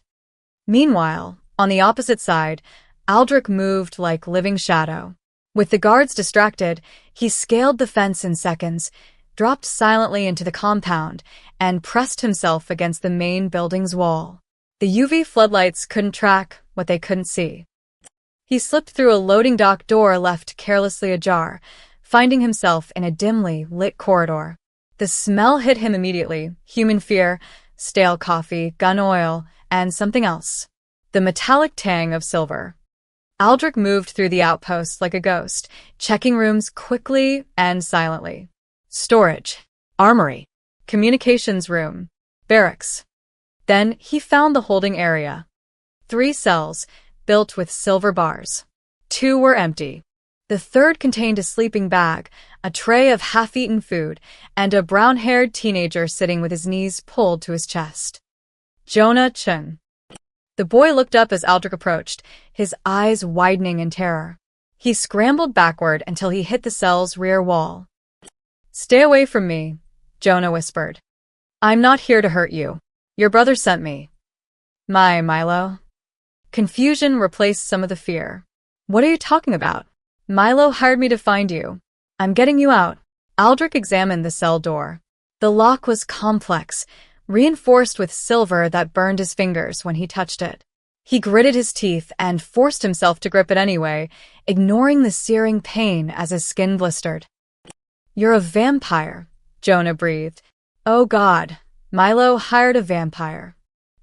Meanwhile, on the opposite side, Aldrich moved like living shadow. With the guards distracted, he scaled the fence in seconds, dropped silently into the compound, and pressed himself against the main building's wall. The UV floodlights couldn't track what they couldn't see. He slipped through a loading dock door left carelessly ajar, finding himself in a dimly lit corridor. The smell hit him immediately: human fear, stale coffee, gun oil, and something else. The metallic tang of silver. Aldrich moved through the outpost like a ghost, checking rooms quickly and silently. Storage, armory, communications room, barracks. Then he found the holding area. 3 cells, built with silver bars. 2 were empty. The third contained a sleeping bag, a tray of half-eaten food, and a brown-haired teenager sitting with his knees pulled to his chest. Jonah Chun. The boy looked up as Aldrich approached, his eyes widening in terror. He scrambled backward until he hit the cell's rear wall. "Stay away from me," Jonah whispered. I'm not here to hurt you. Your brother sent me. My Milo. Confusion replaced some of the fear. What are you talking about? Milo hired me to find you. I'm getting you out. Aldrich examined the cell door. The lock was complex, reinforced with silver that burned his fingers when he touched it. He gritted his teeth and forced himself to grip it anyway, ignoring the searing pain as his skin blistered. You're a vampire, Jonah breathed. Oh God, Milo hired a vampire.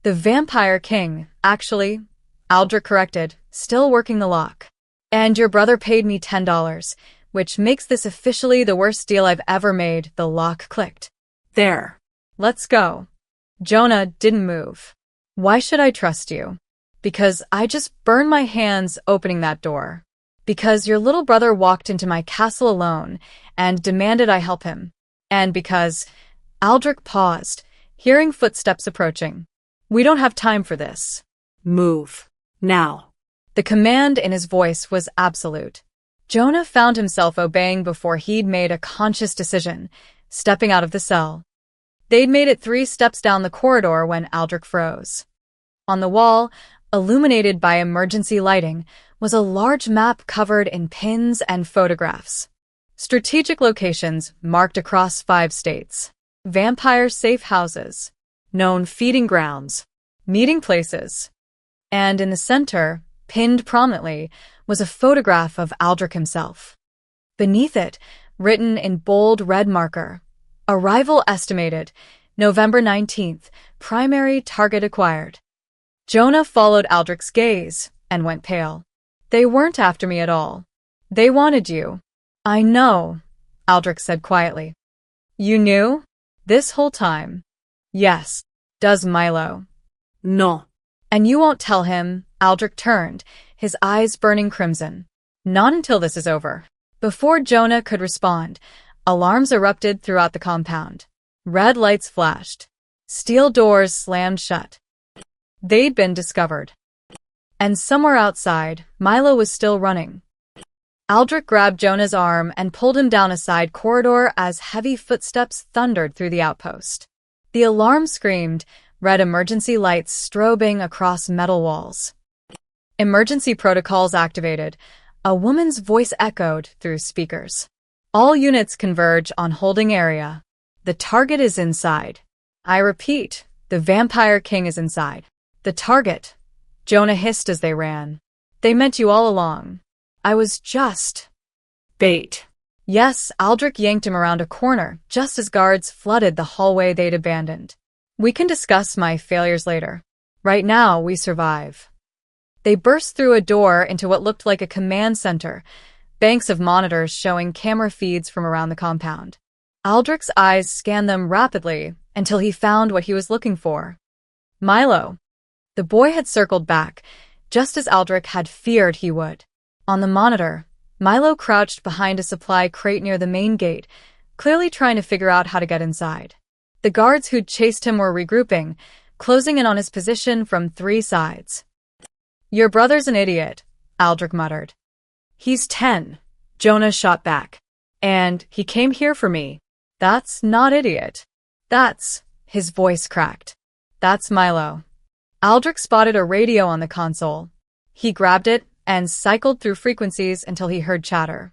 The Vampire King, actually, Aldrich corrected, still working the lock. And your brother paid me $10, which makes this officially the worst deal I've ever made. The lock clicked. There. Let's go. Jonah didn't move. Why should I trust you? Because I just burned my hands opening that door. Because your little brother walked into my castle alone and demanded I help him. And because Aldrich paused, hearing footsteps approaching. We don't have time for this. Move. Now. The command in his voice was absolute. Jonah found himself obeying before he'd made a conscious decision, stepping out of the cell. They'd made it 3 steps down the corridor when Aldrich froze. On the wall, illuminated by emergency lighting, was a large map covered in pins and photographs. Strategic locations marked across 5 states. Vampire safe houses, known feeding grounds, meeting places. And in the center, pinned prominently, was a photograph of Aldrich himself. Beneath it, written in bold red marker, arrival estimated, November 19th, primary target acquired. Jonah followed Aldrich's gaze and went pale. They weren't after me at all. They wanted you. I know, Aldrich said quietly. You knew? This whole time? Yes. Does Milo? No. And you won't tell him? Aldrich turned, his eyes burning crimson. Not until this is over. Before Jonah could respond, alarms erupted throughout the compound. Red lights flashed. Steel doors slammed shut. They'd been discovered. And somewhere outside, Milo was still running. Aldrich grabbed Jonah's arm and pulled him down a side corridor as heavy footsteps thundered through the outpost. The alarm screamed, red emergency lights strobing across metal walls. Emergency protocols activated. A woman's voice echoed through speakers. All units converge on holding area. The target is inside. I repeat, the Vampire King is inside. The target. Jonah hissed as they ran. They meant you all along. I was just bait. Yes, Aldrich yanked him around a corner, just as guards flooded the hallway they'd abandoned. We can discuss my failures later. Right now, we survive. They burst through a door into what looked like a command center, banks of monitors showing camera feeds from around the compound. Aldrich's eyes scanned them rapidly until he found what he was looking for. Milo. The boy had circled back, just as Aldrich had feared he would. On the monitor, Milo crouched behind a supply crate near the main gate, clearly trying to figure out how to get inside. The guards who'd chased him were regrouping, closing in on his position from 3 sides. Your brother's an idiot, Aldrich muttered. He's 10, Jonah shot back. And he came here for me. That's not idiot. That's, his voice cracked. That's Milo. Aldrich spotted a radio on the console. He grabbed it and cycled through frequencies until he heard chatter.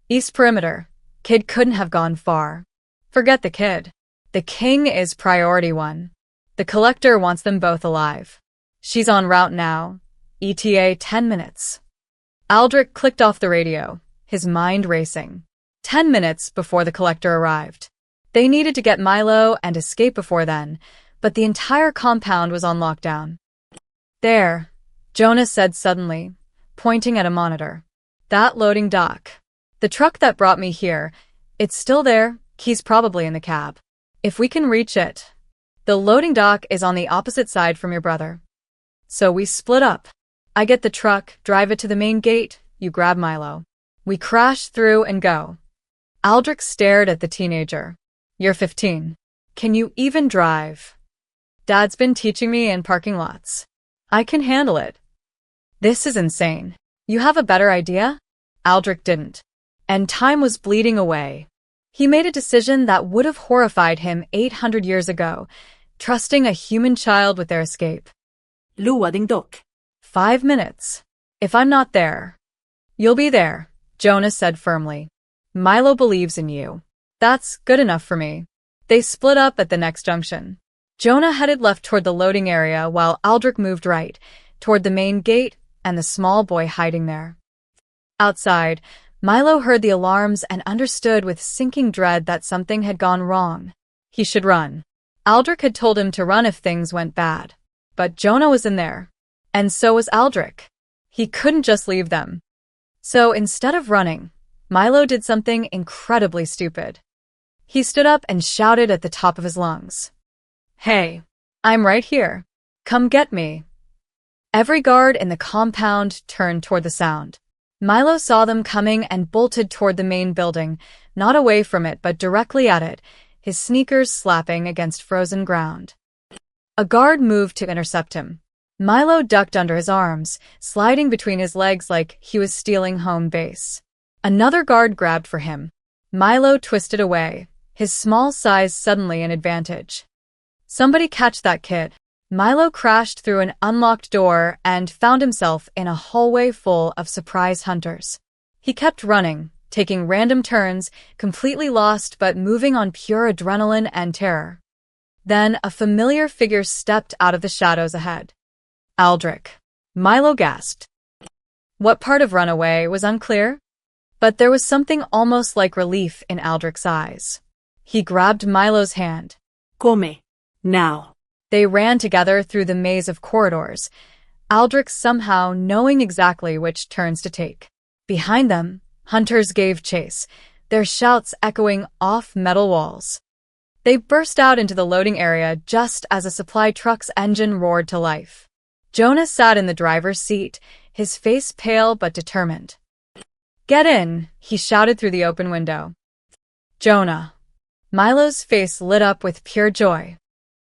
East Perimeter. Kid couldn't have gone far. Forget the kid. The king is priority 1. The collector wants them both alive. She's en route now. ETA 10 minutes. Aldrich clicked off the radio, his mind racing. 10 minutes before the collector arrived. They needed to get Milo and escape before then, but the entire compound was on lockdown. There, Jonah said suddenly, pointing at a monitor. That loading dock. The truck that brought me here, it's still there, keys probably in the cab. If we can reach it. The loading dock is on the opposite side from your brother. So we split up. I get the truck, drive it to the main gate, you grab Milo. We crash through and go. Aldrich stared at the teenager. You're 15. Can you even drive? Dad's been teaching me in parking lots. I can handle it. This is insane. You have a better idea? Aldrich didn't. And time was bleeding away. He made a decision that would have horrified him 800 years ago, trusting a human child with their escape. Lua ding dok. 5 minutes. If I'm not there, you'll be there, Jonah said firmly. Milo believes in you. That's good enough for me. They split up at the next junction. Jonah headed left toward the loading area while Aldrich moved right, toward the main gate and the small boy hiding there. Outside, Milo heard the alarms and understood with sinking dread that something had gone wrong. He should run. Aldrich had told him to run if things went bad. But Jonah was in there. And so was Aldrich. He couldn't just leave them. So instead of running, Milo did something incredibly stupid. He stood up and shouted at the top of his lungs. Hey, I'm right here. Come get me. Every guard in the compound turned toward the sound. Milo saw them coming and bolted toward the main building, not away from it but directly at it, his sneakers slapping against frozen ground. A guard moved to intercept him. Milo ducked under his arms, sliding between his legs like he was stealing home base. Another guard grabbed for him. Milo twisted away, his small size suddenly an advantage. Somebody catch that kid. Milo crashed through an unlocked door and found himself in a hallway full of surprise hunters. He kept running, taking random turns, completely lost but moving on pure adrenaline and terror. Then a familiar figure stepped out of the shadows ahead. Aldrich. Milo gasped. What part of runaway was unclear? But there was something almost like relief in Aldrich's eyes. He grabbed Milo's hand. Come. Now. They ran together through the maze of corridors, Aldrich somehow knowing exactly which turns to take. Behind them, hunters gave chase, their shouts echoing off metal walls. They burst out into the loading area just as a supply truck's engine roared to life. Jonah sat in the driver's seat, his face pale but determined. Get in, he shouted through the open window. Jonah. Milo's face lit up with pure joy.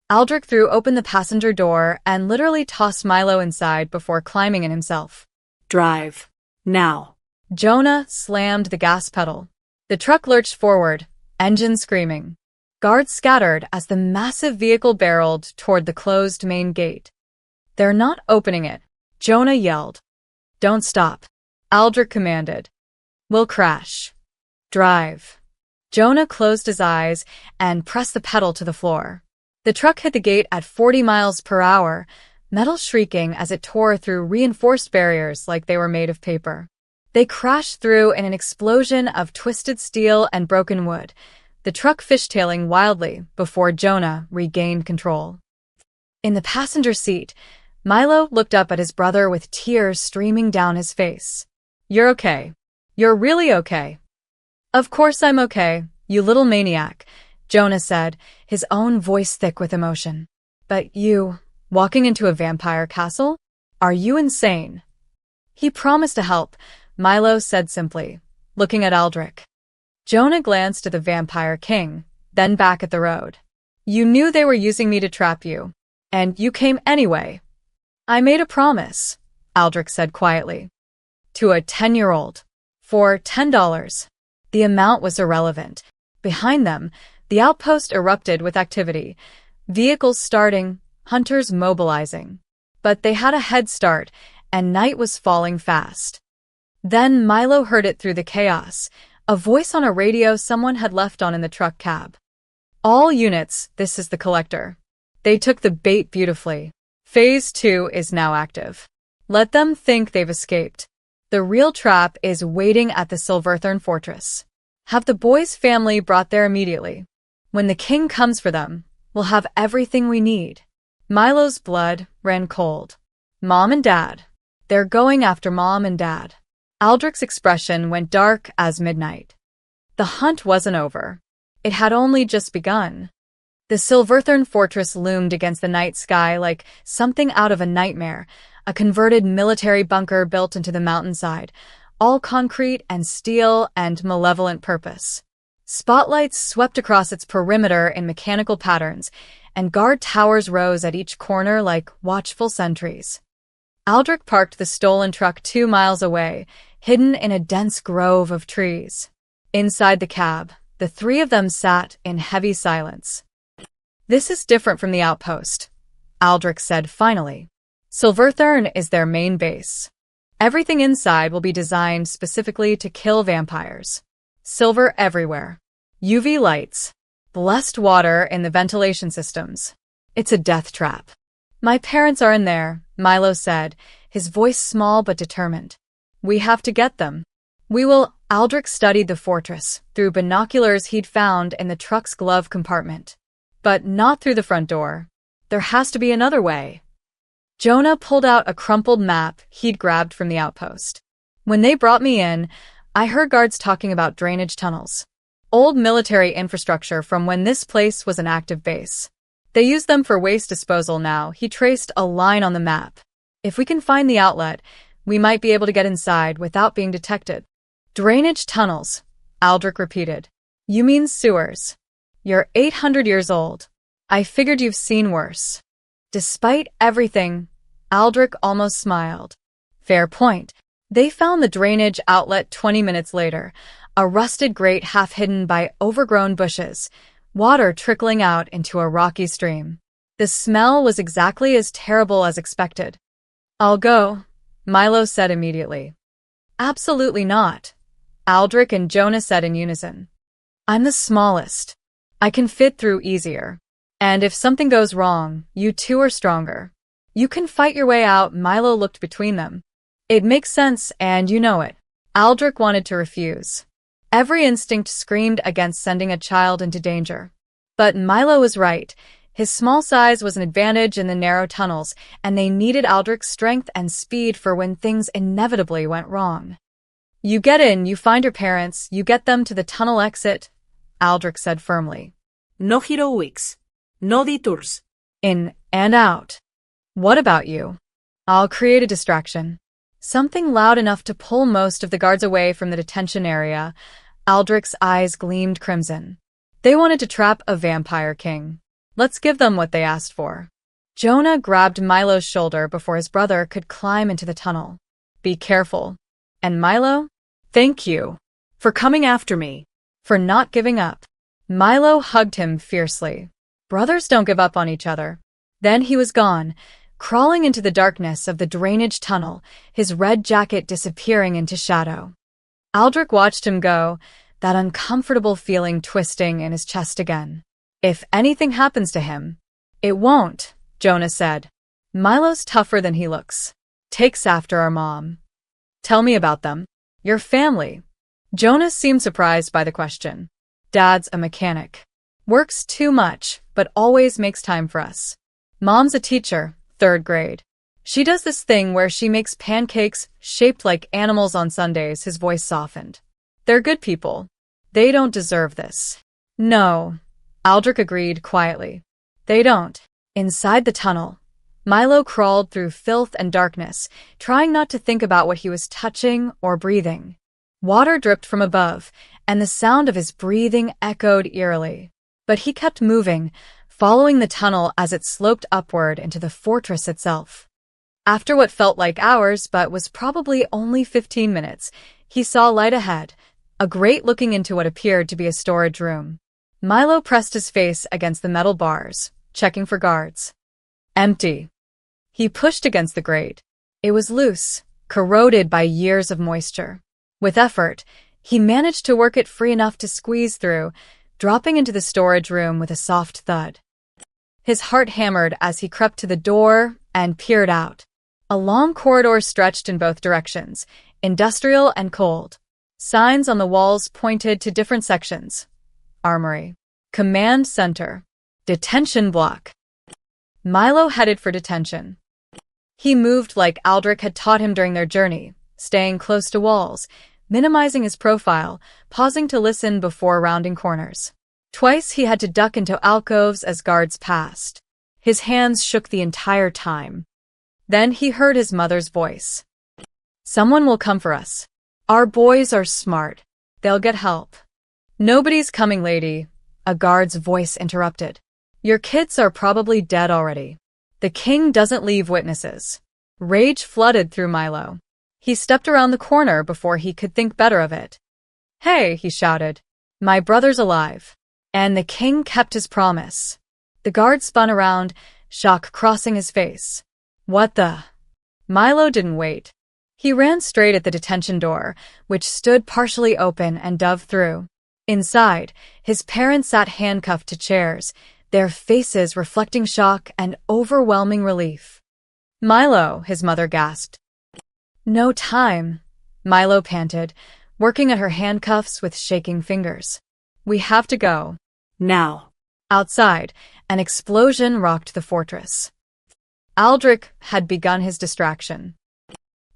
Aldrich threw open the passenger door and literally tossed Milo inside before climbing in himself. Drive. Now. Jonah slammed the gas pedal. The truck lurched forward, engine screaming. Guards scattered as the massive vehicle barreled toward the closed main gate. They're not opening it, Jonah yelled. Don't stop, Aldrich commanded. We'll crash. Drive. Jonah closed his eyes and pressed the pedal to the floor. The truck hit the gate at 40 miles per hour, metal shrieking as it tore through reinforced barriers like they were made of paper. They crashed through in an explosion of twisted steel and broken wood, the truck fishtailing wildly before Jonah regained control. In the passenger seat, Milo looked up at his brother with tears streaming down his face. You're okay. You're really okay. Of course I'm okay, you little maniac, Jonah said, his own voice thick with emotion. But you, walking into a vampire castle? Are you insane? He promised to help, Milo said simply, looking at Aldrich. Jonah glanced at the vampire king, then back at the road. You knew they were using me to trap you. And you came anyway. I made a promise, Aldrich said quietly. To a 10-year-old. For $10. The amount was irrelevant. Behind them, the outpost erupted with activity. Vehicles starting, hunters mobilizing. But they had a head start, and night was falling fast. Then Milo heard it through the chaos, a voice on a radio someone had left on in the truck cab. All units, this is the collector. They took the bait beautifully. Phase 2 is now active. Let them think they've escaped. The real trap is waiting at the Silverthorn Fortress. Have the boys' family brought there immediately. When the king comes for them, we'll have everything we need. Milo's blood ran cold. Mom and Dad. They're going after Mom and Dad. Aldrich's expression went dark as midnight. The hunt wasn't over. It had only just begun. The Silverthorn Fortress loomed against the night sky like something out of a nightmare, a converted military bunker built into the mountainside, all concrete and steel and malevolent purpose. Spotlights swept across its perimeter in mechanical patterns, and guard towers rose at each corner like watchful sentries. Aldrich parked the stolen truck 2 miles away, hidden in a dense grove of trees. Inside the cab, The three of them sat in heavy silence. "This is different from the outpost," Aldrich said finally. "Silverthorn is their main base. Everything inside will be designed specifically to kill vampires. Silver everywhere. UV lights. Blessed water in the ventilation systems. It's a death trap." "My parents are in there," Milo said, his voice small but determined. "We have to get them. We will." Aldrich studied the fortress through binoculars he'd found in the truck's glove compartment. "But not through the front door. There has to be another way." Jonah pulled out a crumpled map he'd grabbed from the outpost. "When they brought me in, I heard guards talking about drainage tunnels. Old military infrastructure from when this place was an active base. They use them for waste disposal now." He traced a line on the map. "If we can find the outlet, we might be able to get inside without being detected." "Drainage tunnels," Aldrich repeated. "You mean sewers. You're 800 years old. I figured you've seen worse." Despite everything, Aldrich almost smiled. Fair point. They found the drainage outlet 20 minutes later, a rusted grate half hidden by overgrown bushes, water trickling out into a rocky stream. The smell was exactly as terrible as expected. "I'll go," Milo said immediately. "Absolutely not," Aldrich and Jonah said in unison. "I'm the smallest. I can fit through easier. And if something goes wrong, you two are stronger. You can fight your way out." Milo looked between them. "It makes sense, and you know it." Aldrich wanted to refuse. Every instinct screamed against sending a child into danger. But Milo was right. His small size was an advantage in the narrow tunnels, and they needed Aldrich's strength and speed for when things inevitably went wrong. "You get in, you find your parents, you get them to the tunnel exit," Aldrich said firmly. No heroics. No detours. "In and out." "What about you?" "I'll create a distraction. Something loud enough to pull most of the guards away from the detention area." Aldrich's eyes gleamed crimson. "They wanted to trap a vampire king. Let's give them what they asked for." Jonah grabbed Milo's shoulder before his brother could climb into the tunnel. "Be careful." "And Milo, thank you for coming after me, for not giving up." Milo hugged him fiercely. Brothers don't give up on each other. Then he was gone, crawling into the darkness of the drainage tunnel, his red jacket disappearing into shadow. Aldrich watched him go, that uncomfortable feeling twisting in his chest again. "If anything happens to him." "It won't," Jonah said. "Milo's tougher than he looks. Takes after our mom." "Tell me about them. Your family." Jonah seemed surprised by the question. "Dad's a mechanic. Works too much, but always makes time for us. Mom's a teacher, 3rd grade. She does this thing where she makes pancakes shaped like animals on Sundays." His voice softened. "They're good people. They don't deserve this." "No," Aldrich agreed quietly. "They don't." Inside the tunnel, Milo crawled through filth and darkness, trying not to think about what he was touching or breathing. Water dripped from above, and the sound of his breathing echoed eerily. But he kept moving, following the tunnel as it sloped upward into the fortress itself. After what felt like hours but was probably only 15 minutes, he saw light ahead, a grate looking into what appeared to be a storage room. Milo pressed his face against the metal bars, checking for guards. Empty. He pushed against the grate. It was loose, corroded by years of moisture. With effort, he managed to work it free enough to squeeze through, dropping into the storage room with a soft thud. His heart hammered as he crept to the door and peered out. A long corridor stretched in both directions, industrial and cold. Signs on the walls pointed to different sections. Armory. Command Center. Detention block. Milo headed for detention. He moved like Aldrich had taught him during their journey, staying close to walls, minimizing his profile, pausing to listen before rounding corners. Twice he had to duck into alcoves as guards passed. His hands shook the entire time. Then he heard his mother's voice. "Someone will come for us. Our boys are smart. They'll get help." "Nobody's coming, lady," a guard's voice interrupted. "Your kids are probably dead already. The king doesn't leave witnesses." Rage flooded through Milo. He stepped around the corner before he could think better of it. "Hey," he shouted. My brother's alive. And the king kept his promise. The guard spun around, shock crossing his face. What the? Milo didn't wait. He ran straight at the detention door, which stood partially open, and dove through. Inside, his parents sat handcuffed to chairs, their faces reflecting shock and overwhelming relief. Milo, his mother gasped. No time, Milo panted, working at her handcuffs with shaking fingers. We have to go. Now. Outside, an explosion rocked the fortress. Aldrich had begun his distraction.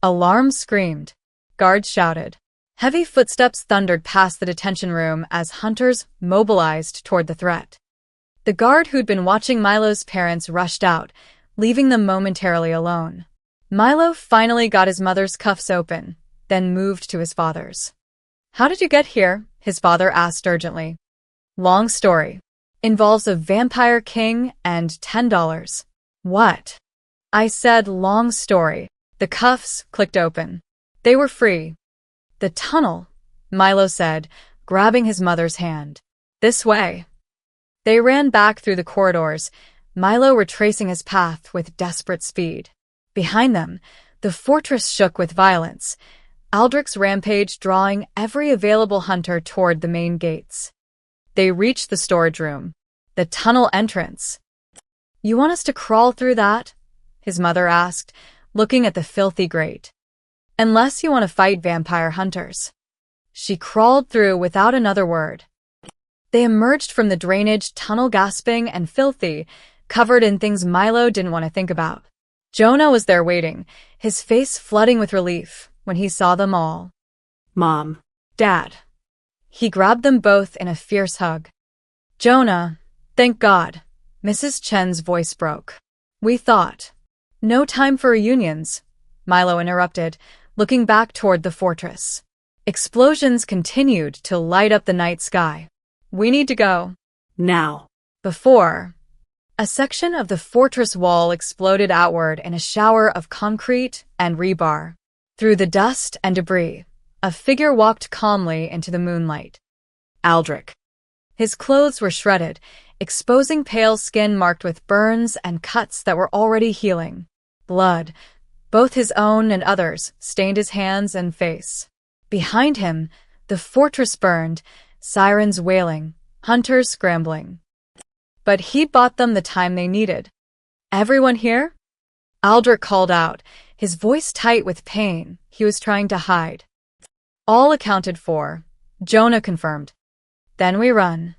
Alarm screamed. Guards shouted. Heavy footsteps thundered past the detention room as hunters mobilized toward the threat. The guard who'd been watching Milo's parents rushed out, leaving them momentarily alone. Milo finally got his mother's cuffs open, then moved to his father's. How did you get here? His father asked urgently. Long story. Involves a vampire king and $10. What? I said long story. The cuffs clicked open. They were free. The tunnel, Milo said, grabbing his mother's hand. This way. They ran back through the corridors, Milo retracing his path with desperate speed. Behind them, the fortress shook with violence, Aldrich's rampage drawing every available hunter toward the main gates. They reached the storage room, the tunnel entrance. You want us to crawl through that? His mother asked, looking at the filthy grate. Unless you want to fight vampire hunters. She crawled through without another word. They emerged from the drainage tunnel gasping and filthy, covered in things Milo didn't want to think about. Jonah was there waiting, his face flooding with relief when he saw them all. Mom. Dad. He grabbed them both in a fierce hug. Jonah, thank God. Mrs. Chen's voice broke. We thought. No time for reunions, Milo interrupted, looking back toward the fortress. Explosions continued to light up the night sky. We need to go. Now. Before, a section of the fortress wall exploded outward in a shower of concrete and rebar. Through the dust and debris, a figure walked calmly into the moonlight. Aldrich. His clothes were shredded, exposing pale skin marked with burns and cuts that were already healing. Blood, both his own and others, stained his hands and face. Behind him, the fortress burned, sirens wailing, hunters scrambling. But he bought them the time they needed. Everyone here? Aldrich called out, his voice tight with pain he was trying to hide. All accounted for, Jonah confirmed. Then we run.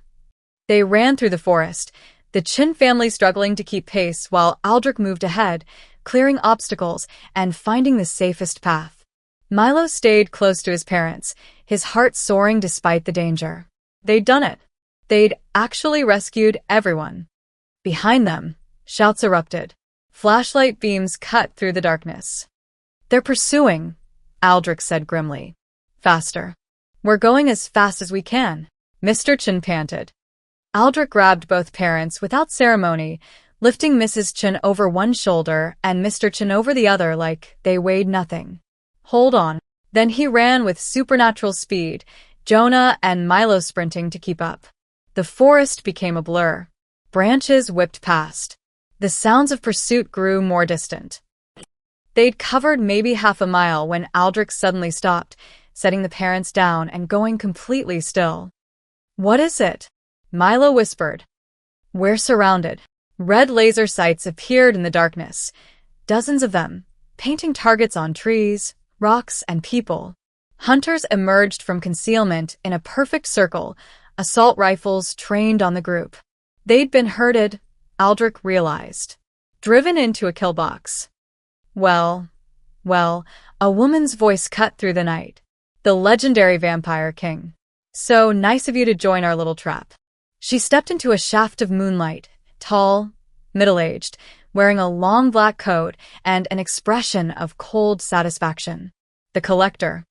They ran through the forest, the Chin family struggling to keep pace while Aldrich moved ahead, clearing obstacles and finding the safest path. Milo stayed close to his parents, his heart soaring despite the danger. They'd done it. They'd actually rescued everyone. Behind them, shouts erupted. Flashlight beams cut through the darkness. They're pursuing, Aldrich said grimly. Faster. We're going as fast as we can, Mr. Chin panted. Aldrich grabbed both parents without ceremony, lifting Mrs. Chin over one shoulder and Mr. Chin over the other like they weighed nothing. Hold on. Then he ran with supernatural speed, Jonah and Milo sprinting to keep up. The forest became a blur. Branches whipped past. The sounds of pursuit grew more distant. They'd covered maybe half a mile when Aldrich suddenly stopped, setting the parents down and going completely still. What is it? Milo whispered. We're surrounded. Red laser sights appeared in the darkness. Dozens of them, painting targets on trees, rocks, and people. Hunters emerged from concealment in a perfect circle, assault rifles trained on the group. They'd been herded, Aldrich realized. Driven into a kill box. Well, a woman's voice cut through the night. The legendary vampire king. So nice of you to join our little trap. She stepped into a shaft of moonlight, tall, middle-aged, wearing a long black coat and an expression of cold satisfaction. The collector.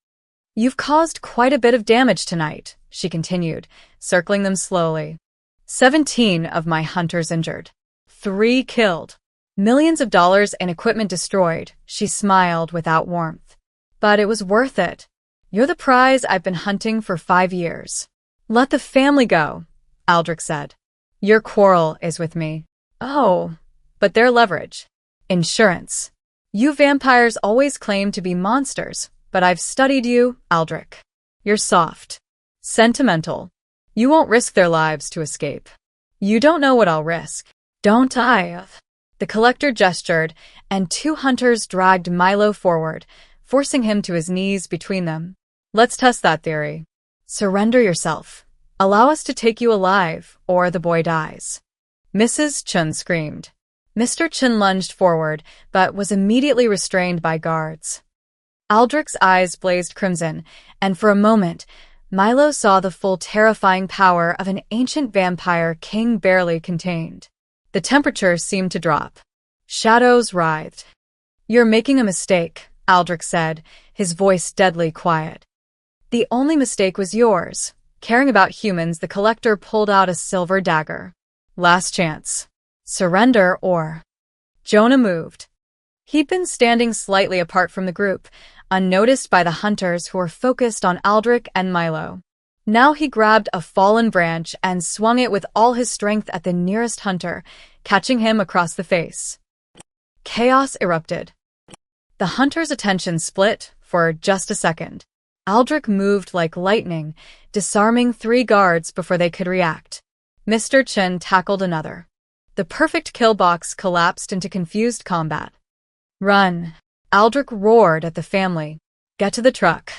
You've caused quite a bit of damage tonight, she continued, circling them slowly. 17 of my hunters injured. 3 killed. Millions of dollars in equipment destroyed, she smiled without warmth. But it was worth it. You're the prize I've been hunting for 5 years. Let the family go, Aldrich said. Your quarrel is with me. Oh, but their leverage. Insurance. You vampires always claim to be monsters, but I've studied you, Aldrich. You're soft. Sentimental. You won't risk their lives to escape. You don't know what I'll risk. Don't I? The collector gestured, and 2 hunters dragged Milo forward, forcing him to his knees between them. Let's test that theory. Surrender yourself. Allow us to take you alive, or the boy dies. Mrs. Chun screamed. Mr. Chun lunged forward, but was immediately restrained by guards. Aldrich's eyes blazed crimson, and for a moment, Milo saw the full terrifying power of an ancient vampire king barely contained. The temperature seemed to drop. Shadows writhed. You're making a mistake, Aldrich said, his voice deadly quiet. The only mistake was yours. Caring about humans, the collector pulled out a silver dagger. Last chance. Surrender or... Jonah moved. He'd been standing slightly apart from the group, unnoticed by the hunters who were focused on Aldrich and Milo. Now he grabbed a fallen branch and swung it with all his strength at the nearest hunter, catching him across the face. Chaos erupted. The hunter's attention split for just a second. Aldrich moved like lightning, disarming 3 guards before they could react. Mr. Chen tackled another. The perfect kill box collapsed into confused combat. Run! Aldrich roared at the family. Get to the truck.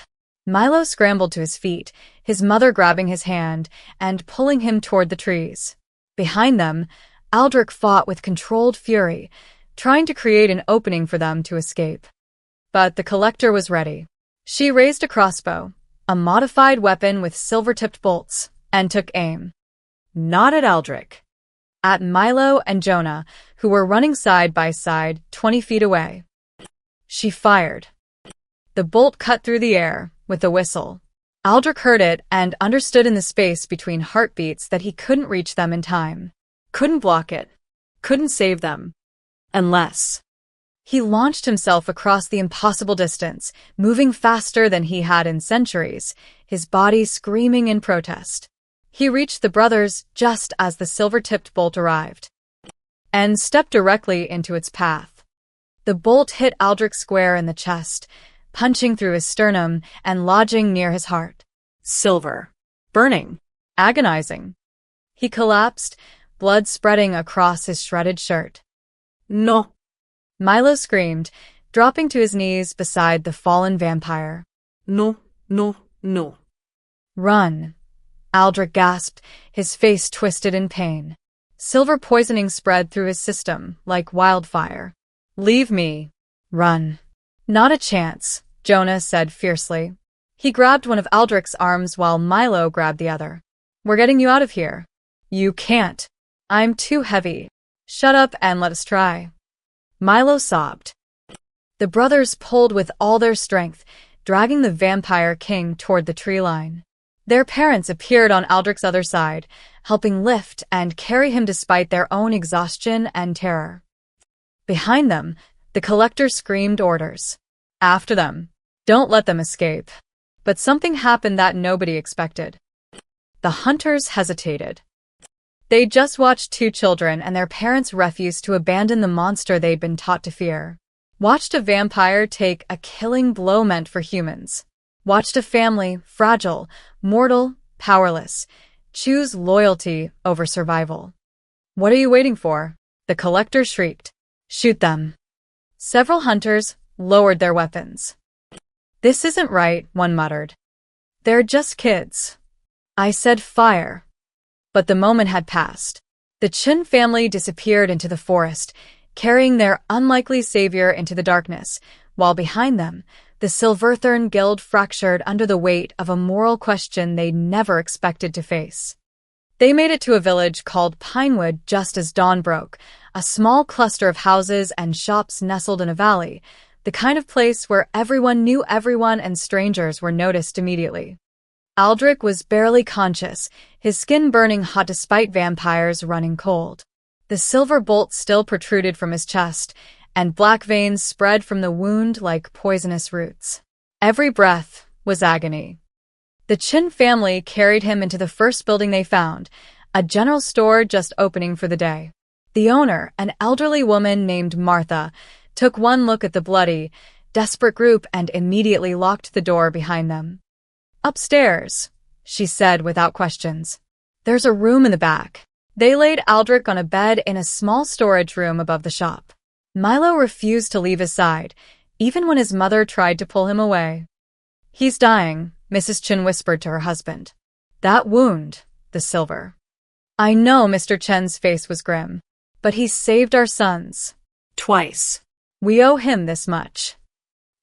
Milo scrambled to his feet, his mother grabbing his hand and pulling him toward the trees. Behind them, Aldrich fought with controlled fury, trying to create an opening for them to escape. But the collector was ready. She raised a crossbow, a modified weapon with silver-tipped bolts, and took aim. Not at Aldrich. At Milo and Jonah, who were running side by side 20 feet away. She fired. The bolt cut through the air with a whistle. Aldrich heard it and understood in the space between heartbeats that he couldn't reach them in time. Couldn't block it. Couldn't save them. Unless... He launched himself across the impossible distance, moving faster than he had in centuries, his body screaming in protest. He reached the brothers just as the silver-tipped bolt arrived, and stepped directly into its path. The bolt hit Aldrich square in the chest, punching through his sternum and lodging near his heart. Silver. Burning. Agonizing. He collapsed, blood spreading across his shredded shirt. No! Milo screamed, dropping to his knees beside the fallen vampire. No, no, no. Run! Aldrich gasped, his face twisted in pain. Silver poisoning spread through his system like wildfire. Leave me. Run. Not a chance, Jonah said fiercely. He grabbed one of Aldrich's arms while Milo grabbed the other. We're getting you out of here. You can't. I'm too heavy. Shut up and let us try. Milo sobbed. The brothers pulled with all their strength, dragging the vampire king toward the tree line. Their parents appeared on Aldrich's other side, helping lift and carry him despite their own exhaustion and terror. Behind them, the collector screamed orders. After them. Don't let them escape. But something happened that nobody expected. The hunters hesitated. They'd just watched 2 children and their parents refuse to abandon the monster they'd been taught to fear. Watched a vampire take a killing blow meant for humans. Watched a family, fragile, mortal, powerless, choose loyalty over survival. What are you waiting for? The collector shrieked. Shoot them. Several hunters lowered their weapons. This isn't right, one muttered. They're just kids. I said fire. But the moment had passed. The Chin family disappeared into the forest, carrying their unlikely savior into the darkness, while behind them, the Silverthorn Guild fractured under the weight of a moral question they'd never expected to face. They made it to a village called Pinewood just as dawn broke, a small cluster of houses and shops nestled in a valley, the kind of place where everyone knew everyone and strangers were noticed immediately. Aldrich was barely conscious, his skin burning hot despite vampires running cold. The silver bolt still protruded from his chest, and black veins spread from the wound like poisonous roots. Every breath was agony. The Chin family carried him into the first building they found, a general store just opening for the day. The owner, an elderly woman named Martha, took one look at the bloody, desperate group and immediately locked the door behind them. "Upstairs," she said without questions. "There's a room in the back." They laid Aldrich on a bed in a small storage room above the shop. Milo refused to leave his side, even when his mother tried to pull him away. "He's dying," Mrs. Chin whispered to her husband. "That wound, the silver." "I know," Mr. Chen's face was grim. "But he saved our sons. Twice. We owe him this much."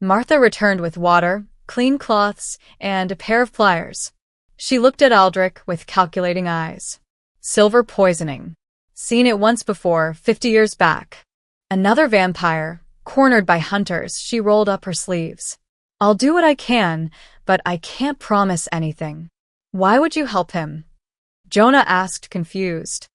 Martha returned with water, clean cloths, and a pair of pliers. She looked at Aldrich with calculating eyes. "Silver poisoning. Seen it once before, 50 years back." Another vampire, cornered by hunters, she rolled up her sleeves. "I'll do what I can, but I can't promise anything." "Why would you help him?" Jonah asked, confused.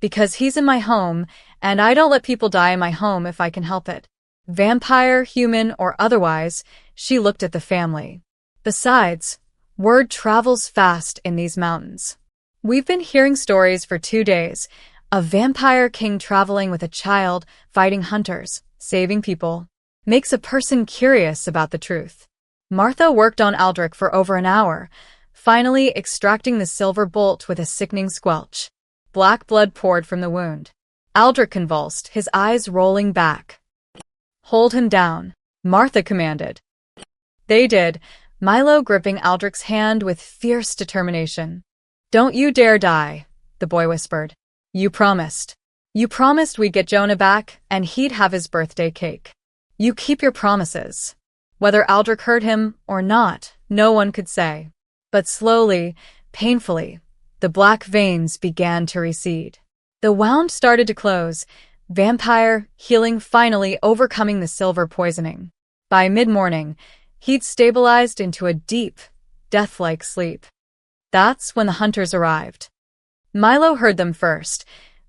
"Because he's in my home, and I don't let people die in my home if I can help it. Vampire, human, or otherwise," she looked at the family. "Besides, word travels fast in these mountains. We've been hearing stories for 2 days. A vampire king traveling with a child, fighting hunters, saving people. Makes a person curious about the truth." Martha worked on Aldrich for over an hour, finally extracting the silver bolt with a sickening squelch. Black blood poured from the wound. Aldrich convulsed, his eyes rolling back. "Hold him down," Martha commanded. They did, Milo gripping Aldrich's hand with fierce determination. "Don't you dare die," the boy whispered. "You promised. You promised we'd get Jonah back, and he'd have his birthday cake. You keep your promises." Whether Aldrich heard him or not, no one could say. But slowly, painfully, the black veins began to recede. The wound started to close, vampire healing finally overcoming the silver poisoning. By mid-morning, he'd stabilized into a deep, death-like sleep. That's when the hunters arrived. Milo heard them first,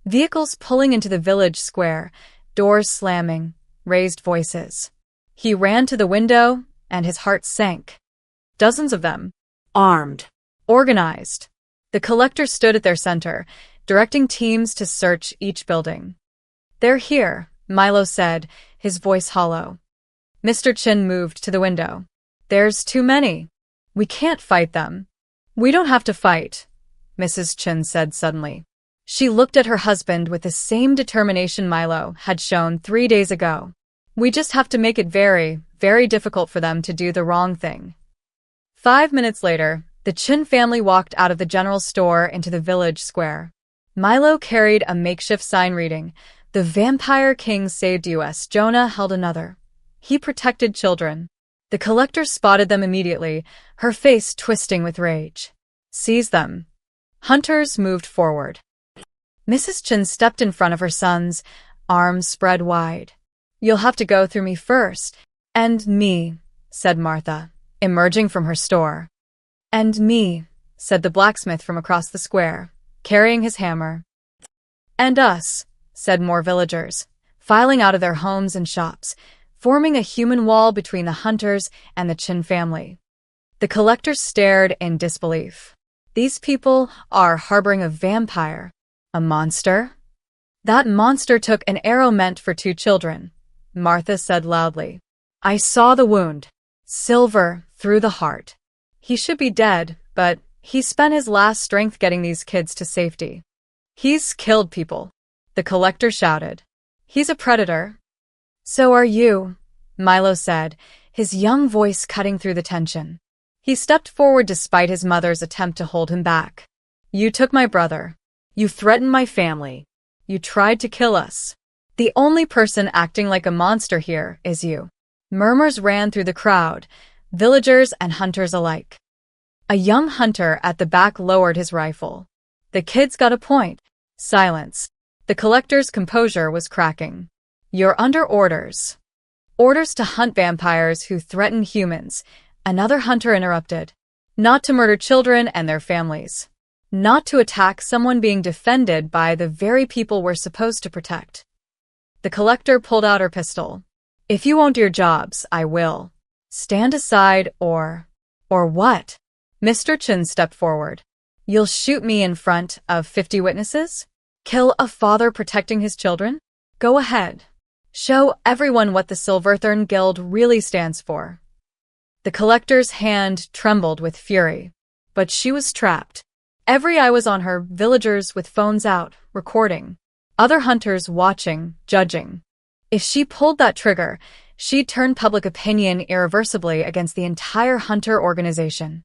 vehicles pulling into the village square, doors slamming, raised voices. He ran to the window, and his heart sank. Dozens of them. Armed. Organized. The collector stood at their center, directing teams to search each building. "They're here," Milo said, his voice hollow. Mr. Chin moved to the window. "There's too many. We can't fight them." "We don't have to fight," Mrs. Chin said suddenly. She looked at her husband with the same determination Milo had shown 3 days ago. "We just have to make it very, very difficult for them to do the wrong thing." 5 minutes later, the Chin family walked out of the general store into the village square. Milo carried a makeshift sign reading, "The Vampire King saved us." Jonah held another. "He protected children." The collector spotted them immediately, her face twisting with rage. "Seize them." Hunters moved forward. Mrs. Chin stepped in front of her sons, arms spread wide. "You'll have to go through me first." "And me," said Martha, emerging from her store. "And me," said the blacksmith from across the square, carrying his hammer. "And us," said more villagers, filing out of their homes and shops, forming a human wall between the hunters and the Chin family. The collector stared in disbelief. "These people are harboring a vampire. A monster?" "That monster took an arrow meant for 2 children," Martha said loudly. "I saw the wound. Silver through the heart. He should be dead, but he spent his last strength getting these kids to safety. He's killed people," the collector shouted. "He's a predator." "So are you," Milo said, his young voice cutting through the tension. He stepped forward despite his mother's attempt to hold him back. "You took my brother. You threatened my family. You tried to kill us. The only person acting like a monster here is you." Murmurs ran through the crowd, villagers and hunters alike. A young hunter at the back lowered his rifle. "The kid's got a point." Silence. The collector's composure was cracking. "You're under orders." "Orders to hunt vampires who threaten humans," another hunter interrupted. "Not to murder children and their families. Not to attack someone being defended by the very people we're supposed to protect." The collector pulled out her pistol. "If you won't do your jobs, I will. Stand aside or what?" Mr. Chen stepped forward. You'll shoot me in front of 50 witnesses? Kill a father protecting his children? Go ahead. Show everyone what the Silverthorn Guild really stands for. The collector's hand trembled with fury, but she was trapped. Every eye was on her, villagers with phones out, recording. Other hunters watching, judging. If she pulled that trigger, she'd turn public opinion irreversibly against the entire hunter organization.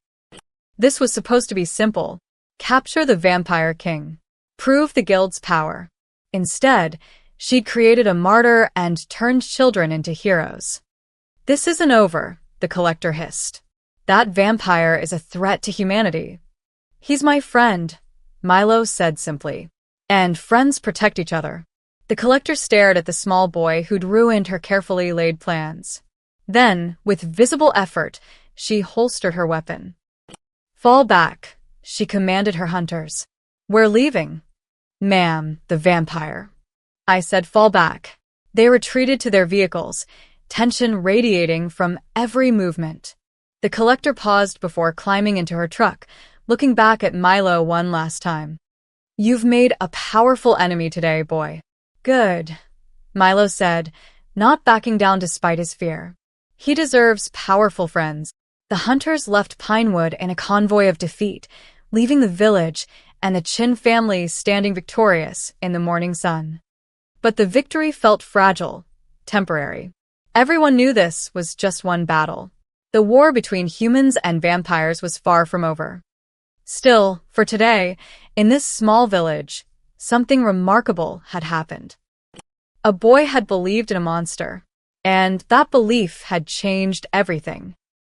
This was supposed to be simple. Capture the Vampire King. Prove the guild's power. Instead, she'd created a martyr and turned children into heroes. This isn't over, the collector hissed. That vampire is a threat to humanity. He's my friend, Milo said simply. And friends protect each other. The collector stared at the small boy who'd ruined her carefully laid plans. Then, with visible effort, she holstered her weapon. Fall back, she commanded her hunters. We're leaving. Ma'am, the vampire. I said fall back. They retreated to their vehicles, tension radiating from every movement. The collector paused before climbing into her truck, looking back at Milo one last time. You've made a powerful enemy today, boy. Good, Milo said, not backing down despite his fear. He deserves powerful friends. The hunters left Pinewood in a convoy of defeat, leaving the village and the Chin family standing victorious in the morning sun. But the victory felt fragile, temporary. Everyone knew this was just one battle. The war between humans and vampires was far from over. Still, for today, in this small village, something remarkable had happened. A boy had believed in a monster, and that belief had changed everything.